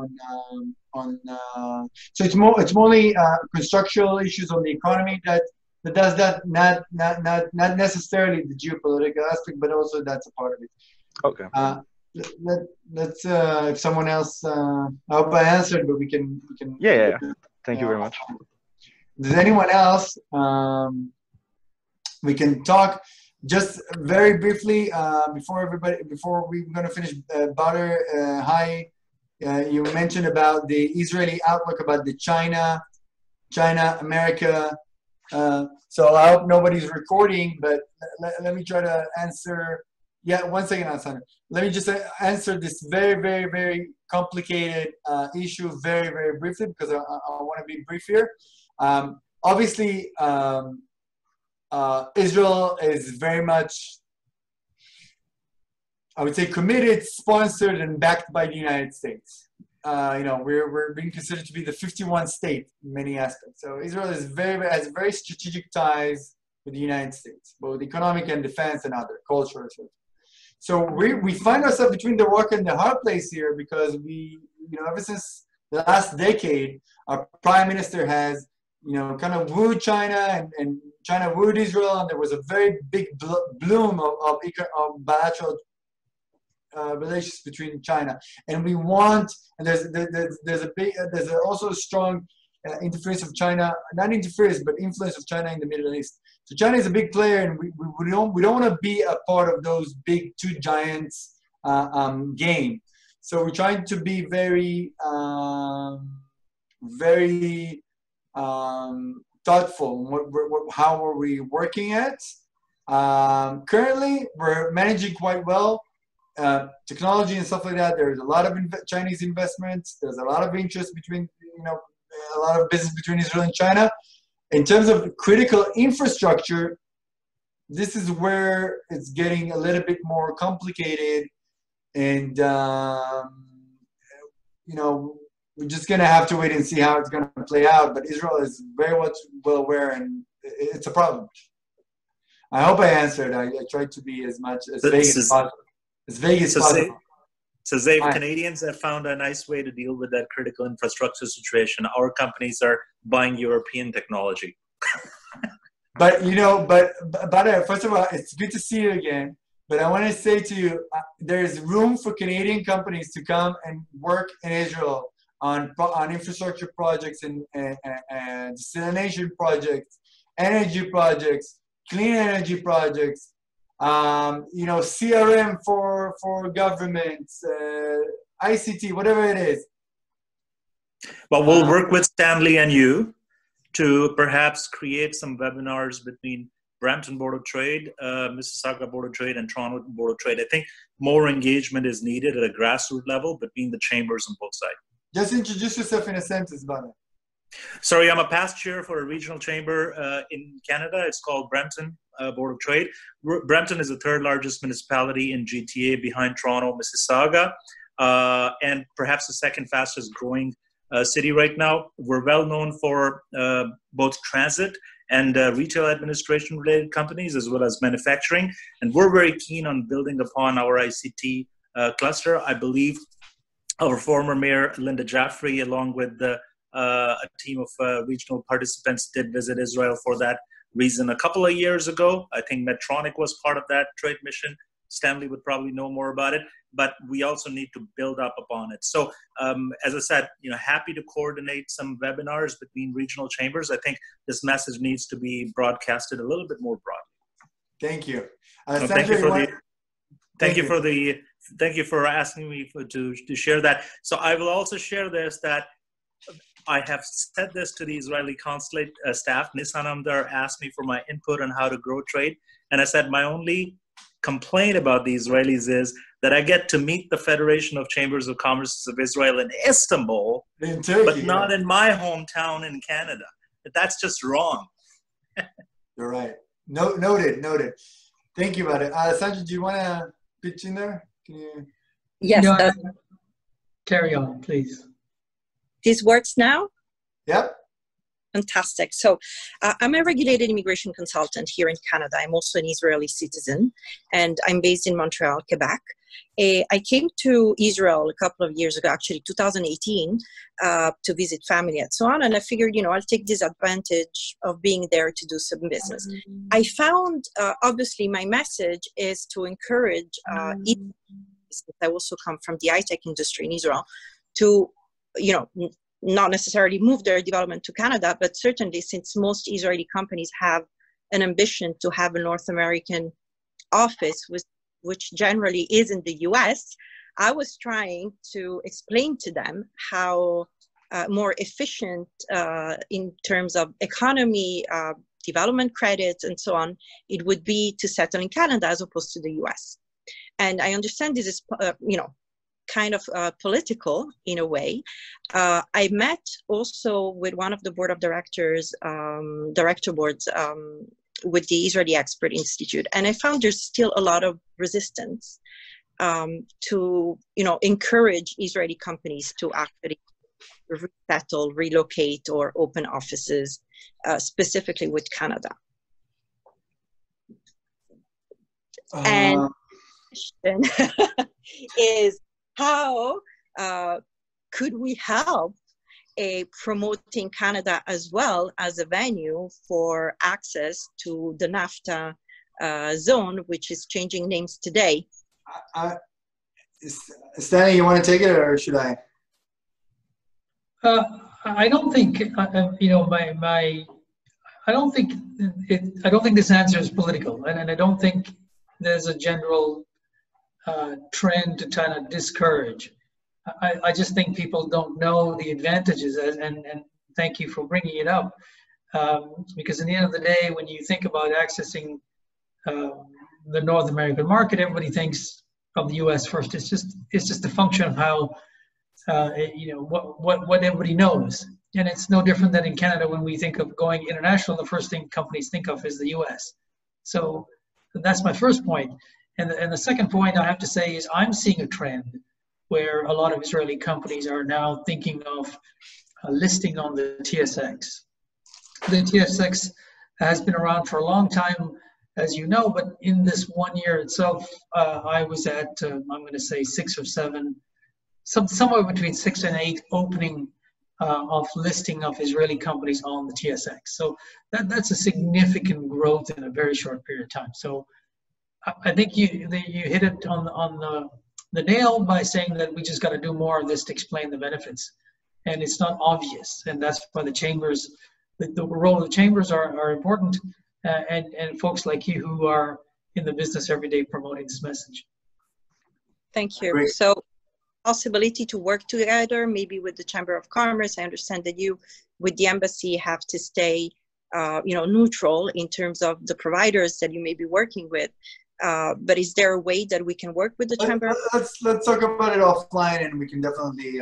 so it's mostly constructural issues on the economy that does that, not necessarily the geopolitical aspect, but also that's a part of it. Okay. Let's if someone else, I hope I answered, but we can. Yeah. Thank you very much. Does anyone else? We can talk just very briefly before we're going to finish. Badr, hi. You mentioned about the Israeli outlook about the China, America. So I hope nobody's recording, but let me try to answer. Yeah, 1 second, Alessandro. Let me just answer this very, very, very complicated issue very, very briefly, because I want to be brief here. Obviously, Israel is very much, I would say, committed, sponsored, and backed by the United States. We're being considered to be the 51st state in many aspects. So Israel has very strategic ties with the United States, both economic and defense and other culture. So we find ourselves between the rock and the hard place here, because ever since the last decade, our prime minister has, kind of wooed China and China wooed Israel, and there was a very big bloom of bilateral relations between China, and we want. And there's also a strong interference of China, not interference, but influence of China in the Middle East. So China is a big player, and we don't want to be a part of those big two giants game. So we're trying to be very, very thoughtful. How are we working at? Currently, we're managing quite well. Technology and stuff like that. There's a lot of Chinese investments. There's a lot of interest between, a lot of business between Israel and China. In terms of critical infrastructure, this is where it's getting a little bit more complicated, and we're just gonna have to wait and see how it's gonna play out. But Israel is very much well aware, and it's a problem. I hope I answered. I tried to be as vague as possible. As vague as possible. So Zeev, Canadians have found a nice way to deal with that critical infrastructure situation. Our companies are buying European technology. But first of all, it's good to see you again. But I want to say to you, there's room for Canadian companies to come and work in Israel on infrastructure projects and desalination projects, energy projects, clean energy projects. CRM for governments, ICT, whatever it is. Well, we'll work with Stanley and you to perhaps create some webinars between Brampton Board of Trade, Mississauga Board of Trade, and Toronto Board of Trade. I think more engagement is needed at a grassroots level between the chambers on both sides. Just introduce yourself in a sentence, Bana. Sorry, I'm a past chair for a regional chamber in Canada. It's called Brampton Board of Trade. Brampton is the third largest municipality in GTA behind Toronto, Mississauga, and perhaps the second fastest growing city right now. We're well known for both transit and retail administration related companies, as well as manufacturing. And we're very keen on building upon our ICT cluster. I believe our former mayor, Linda Jaffrey, along with a team of regional participants, did visit Israel for that reason a couple of years ago. I think Medtronic was part of that trade mission. Stanley would probably know more about it, but we also need to build up upon it. So as I said, happy to coordinate some webinars between regional chambers. I think this message needs to be broadcasted a little bit more broadly. Thank you. Thank you for asking me to share that. So I will also share this, that I have said this to the Israeli consulate staff. Nissan Amdar asked me for my input on how to grow trade. And I said, my only complaint about the Israelis is that I get to meet the Federation of Chambers of Commerce of Israel in Istanbul, in Turkey, but not in my hometown in Canada. That's just wrong. You're right. Noted. Thank you about it. Sandra, do you want to pitch in there? Can you? Yes, No, carry on, please. this works now? Yep. Fantastic. So I'm a regulated immigration consultant here in Canada. I'm also an Israeli citizen, and I'm based in Montreal, Quebec. I came to Israel a couple of years ago, actually 2018, to visit family and so on. And I figured, I'll take this advantage of being there to do some business. I found, obviously, my message is to encourage, I also come from the high-tech industry in Israel, to, not necessarily move their development to Canada, but certainly since most Israeli companies have an ambition to have a North American office, which generally is in the US, I was trying to explain to them how more efficient in terms of economy, development credits, and so on, it would be to settle in Canada as opposed to the US. And I understand this is, kind of political in a way. I met also with one of the board of directors, director boards, with the Israeli Expert Institute, and I found there's still a lot of resistance to, encourage Israeli companies to actually resettle, relocate, or open offices, specifically with Canada. And the question is, how could we help promoting Canada as well as a venue for access to the NAFTA zone, which is changing names today? Stanley, you want to take it, or should I? I don't think I don't think I don't think this answer is political, and I don't think there's a general trend to try to discourage. I just think people don't know the advantages, and thank you for bringing it up, because in the end of the day, when you think about accessing the North American market, everybody thinks of the U.S. first. It's just a function of how what everybody knows, and it's no different than in Canada. When we think of going international, the first thing companies think of is the U.S. So that's my first point. And the second point I have to say is I'm seeing a trend where a lot of Israeli companies are now thinking of listing on the TSX. The TSX has been around for a long time, as you know, but in this 1 year itself, I was at, I'm going to say 6 or 7, somewhere between 6 and 8 opening of listing of Israeli companies on the TSX. So that's a significant growth in a very short period of time. So I think you hit it on the nail by saying that we just got to do more of this to explain the benefits, and it's not obvious, and that's why the chambers, the role of the chambers are important, and folks like you who are in the business every day promoting this message. Thank you. Great. So, possibility to work together, maybe with the Chamber of Commerce. I understand that you, with the embassy, have to stay, neutral in terms of the providers that you may be working with. But is there a way that we can work with the Chamber? Let's talk about it offline, and we can definitely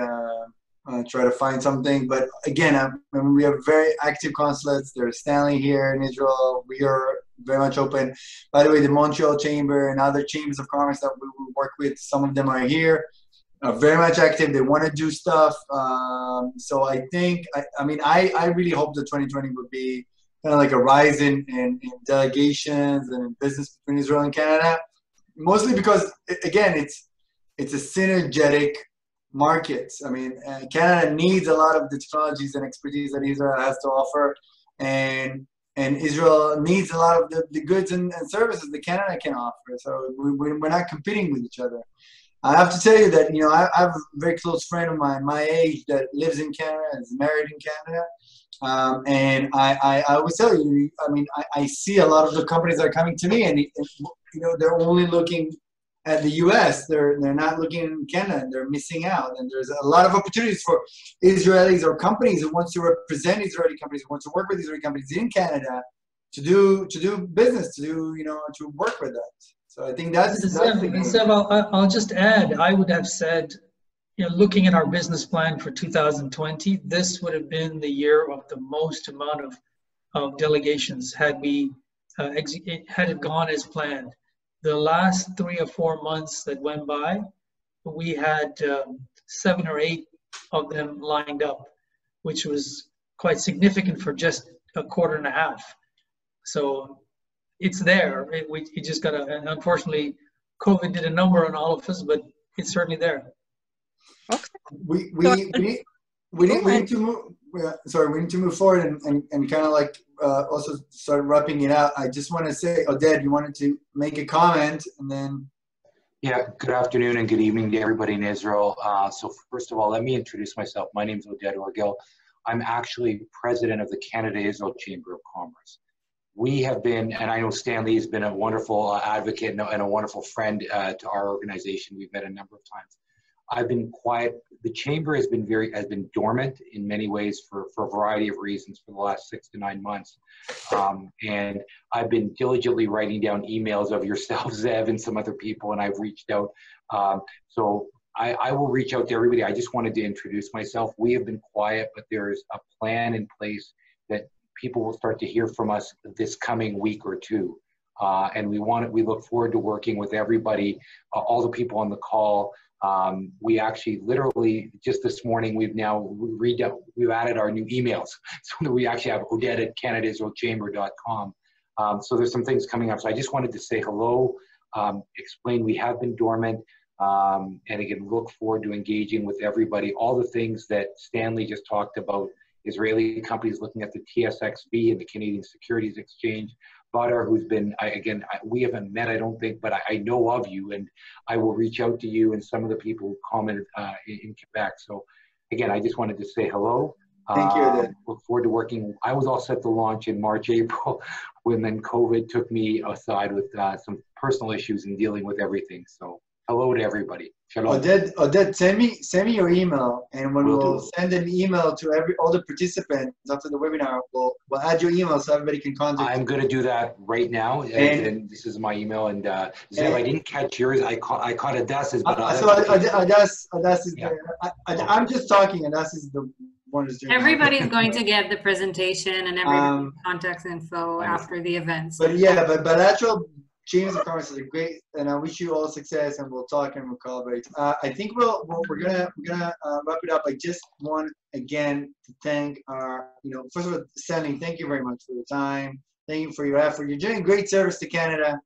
try to find something. But again, we have very active consulates. There's Stanley here in Israel. We are very much open. By the way, the Montreal Chamber and other chambers of commerce that we work with, some of them are here, are very much active. They want to do stuff. So I think, I really hope that 2020 would be kind of like a rise in delegations and in business between Israel and Canada, mostly because, again, it's a synergetic market. Canada needs a lot of the technologies and expertise that Israel has to offer, and Israel needs a lot of the goods and services that Canada can offer. So we're not competing with each other. I have to tell you that, I have a very close friend of mine, my age, that lives in Canada, is married in Canada. And I always tell you, I see a lot of the companies that are coming to me, and they're only looking at the U.S. They're not looking in Canada. They're missing out, and there's a lot of opportunities for Israelis or companies who want to represent Israeli companies, who want to work with Israeli companies in Canada to do business, to work with that. So I think that's I'll just add, I would have said, looking at our business plan for 2020, this would have been the year of the most amount of delegations had it gone as planned. The last 3 or 4 months that went by, we had 7 or 8 of them lined up, which was quite significant for just a quarter and a half. So it's there. We just got to, and unfortunately, COVID did a number on all of us, but it's certainly there. Okay. We need to move. Sorry, we need to move forward and kind of like also start wrapping it out. I just want to say, Oded, you wanted to make a comment, and then. Yeah, good afternoon and good evening to everybody in Israel. So first of all, let me introduce myself. My name is Oded Orgel. I'm actually president of the Canada-Israel Chamber of Commerce. We have been, and I know Stanley has been a wonderful advocate and a wonderful friend to our organization. We've met a number of times. I've been quiet. The chamber has been dormant in many ways for a variety of reasons for the last 6 to 9 months. And I've been diligently writing down emails of yourself, Zev, and some other people, and I've reached out. So I will reach out to everybody. I just wanted to introduce myself. We have been quiet, but there is a plan in place that people will start to hear from us this coming week or two. And we look forward to working with everybody, all the people on the call. We actually literally just this morning, we've added our new emails. So we actually have oded@canadaisraelchamber.com. So there's some things coming up. So I just wanted to say hello, explain we have been dormant, and again, look forward to engaging with everybody. All the things that Stanley just talked about, Israeli companies looking at the TSXV and the Canadian Securities Exchange. Badar, who's been, we haven't met, I don't think, but I know of you, and I will reach out to you and some of the people who commented in Quebec. So again, I just wanted to say hello. Thank you. Look forward to working. I was all set to launch in March, April, when then COVID took me aside with some personal issues and dealing with everything. So hello to everybody. Shalom. Oded, send me your email, and when we'll send an email to all the participants after the webinar, we'll add your email so everybody can contact you. I'm going to do that right now, and this is my email. And Zev, I didn't catch yours. I caught Adas's, but Adas is there. I'm just talking. Adas is the one who's doing. Everybody's going to get the presentation and everybody's contact info after the event. So. But yeah, but bilateral Chamber of Commerce is a great, and I wish you all success, and we'll talk and we'll collaborate. I think we're gonna wrap it up. I just want again to thank our, first of all, Stanley, thank you very much for your time. Thank you for your effort. You're doing great service to Canada.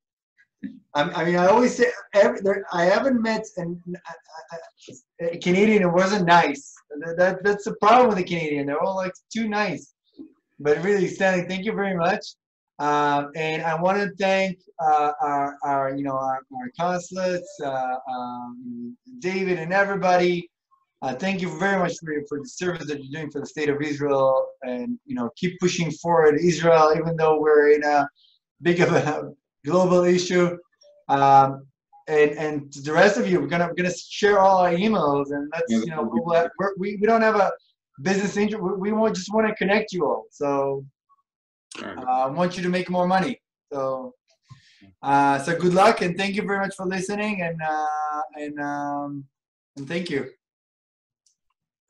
I mean, I always say I haven't met a Canadian who wasn't nice. That's the problem with the Canadian. They're all like too nice. But really, Stanley, thank you very much. And I want to thank our consulates, David and everybody. Thank you very much for the service that you're doing for the state of Israel, and keep pushing forward Israel, even though we're in a big of a global issue. And to the rest of you, we're gonna share all our emails, and that's we don't have a business interest. We just want to connect you all. So. I want you to make more money. So good luck, and thank you very much for listening, and thank you.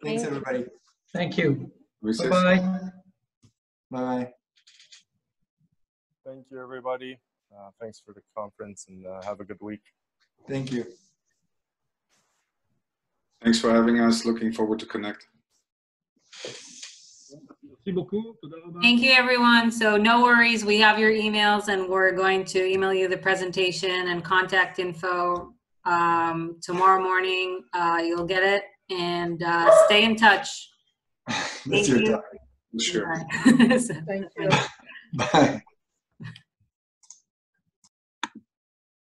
Thanks, everybody. Thank you. Bye-bye. Bye-bye. Thank you, everybody. Thanks for the conference, and have a good week. Thank you. Thanks for having us. Looking forward to connect. Thank you, everyone. So no worries. We have your emails, and we're going to email you the presentation and contact info tomorrow morning. You'll get it, and stay in touch. Thank you. Sure. Thank you. Bye.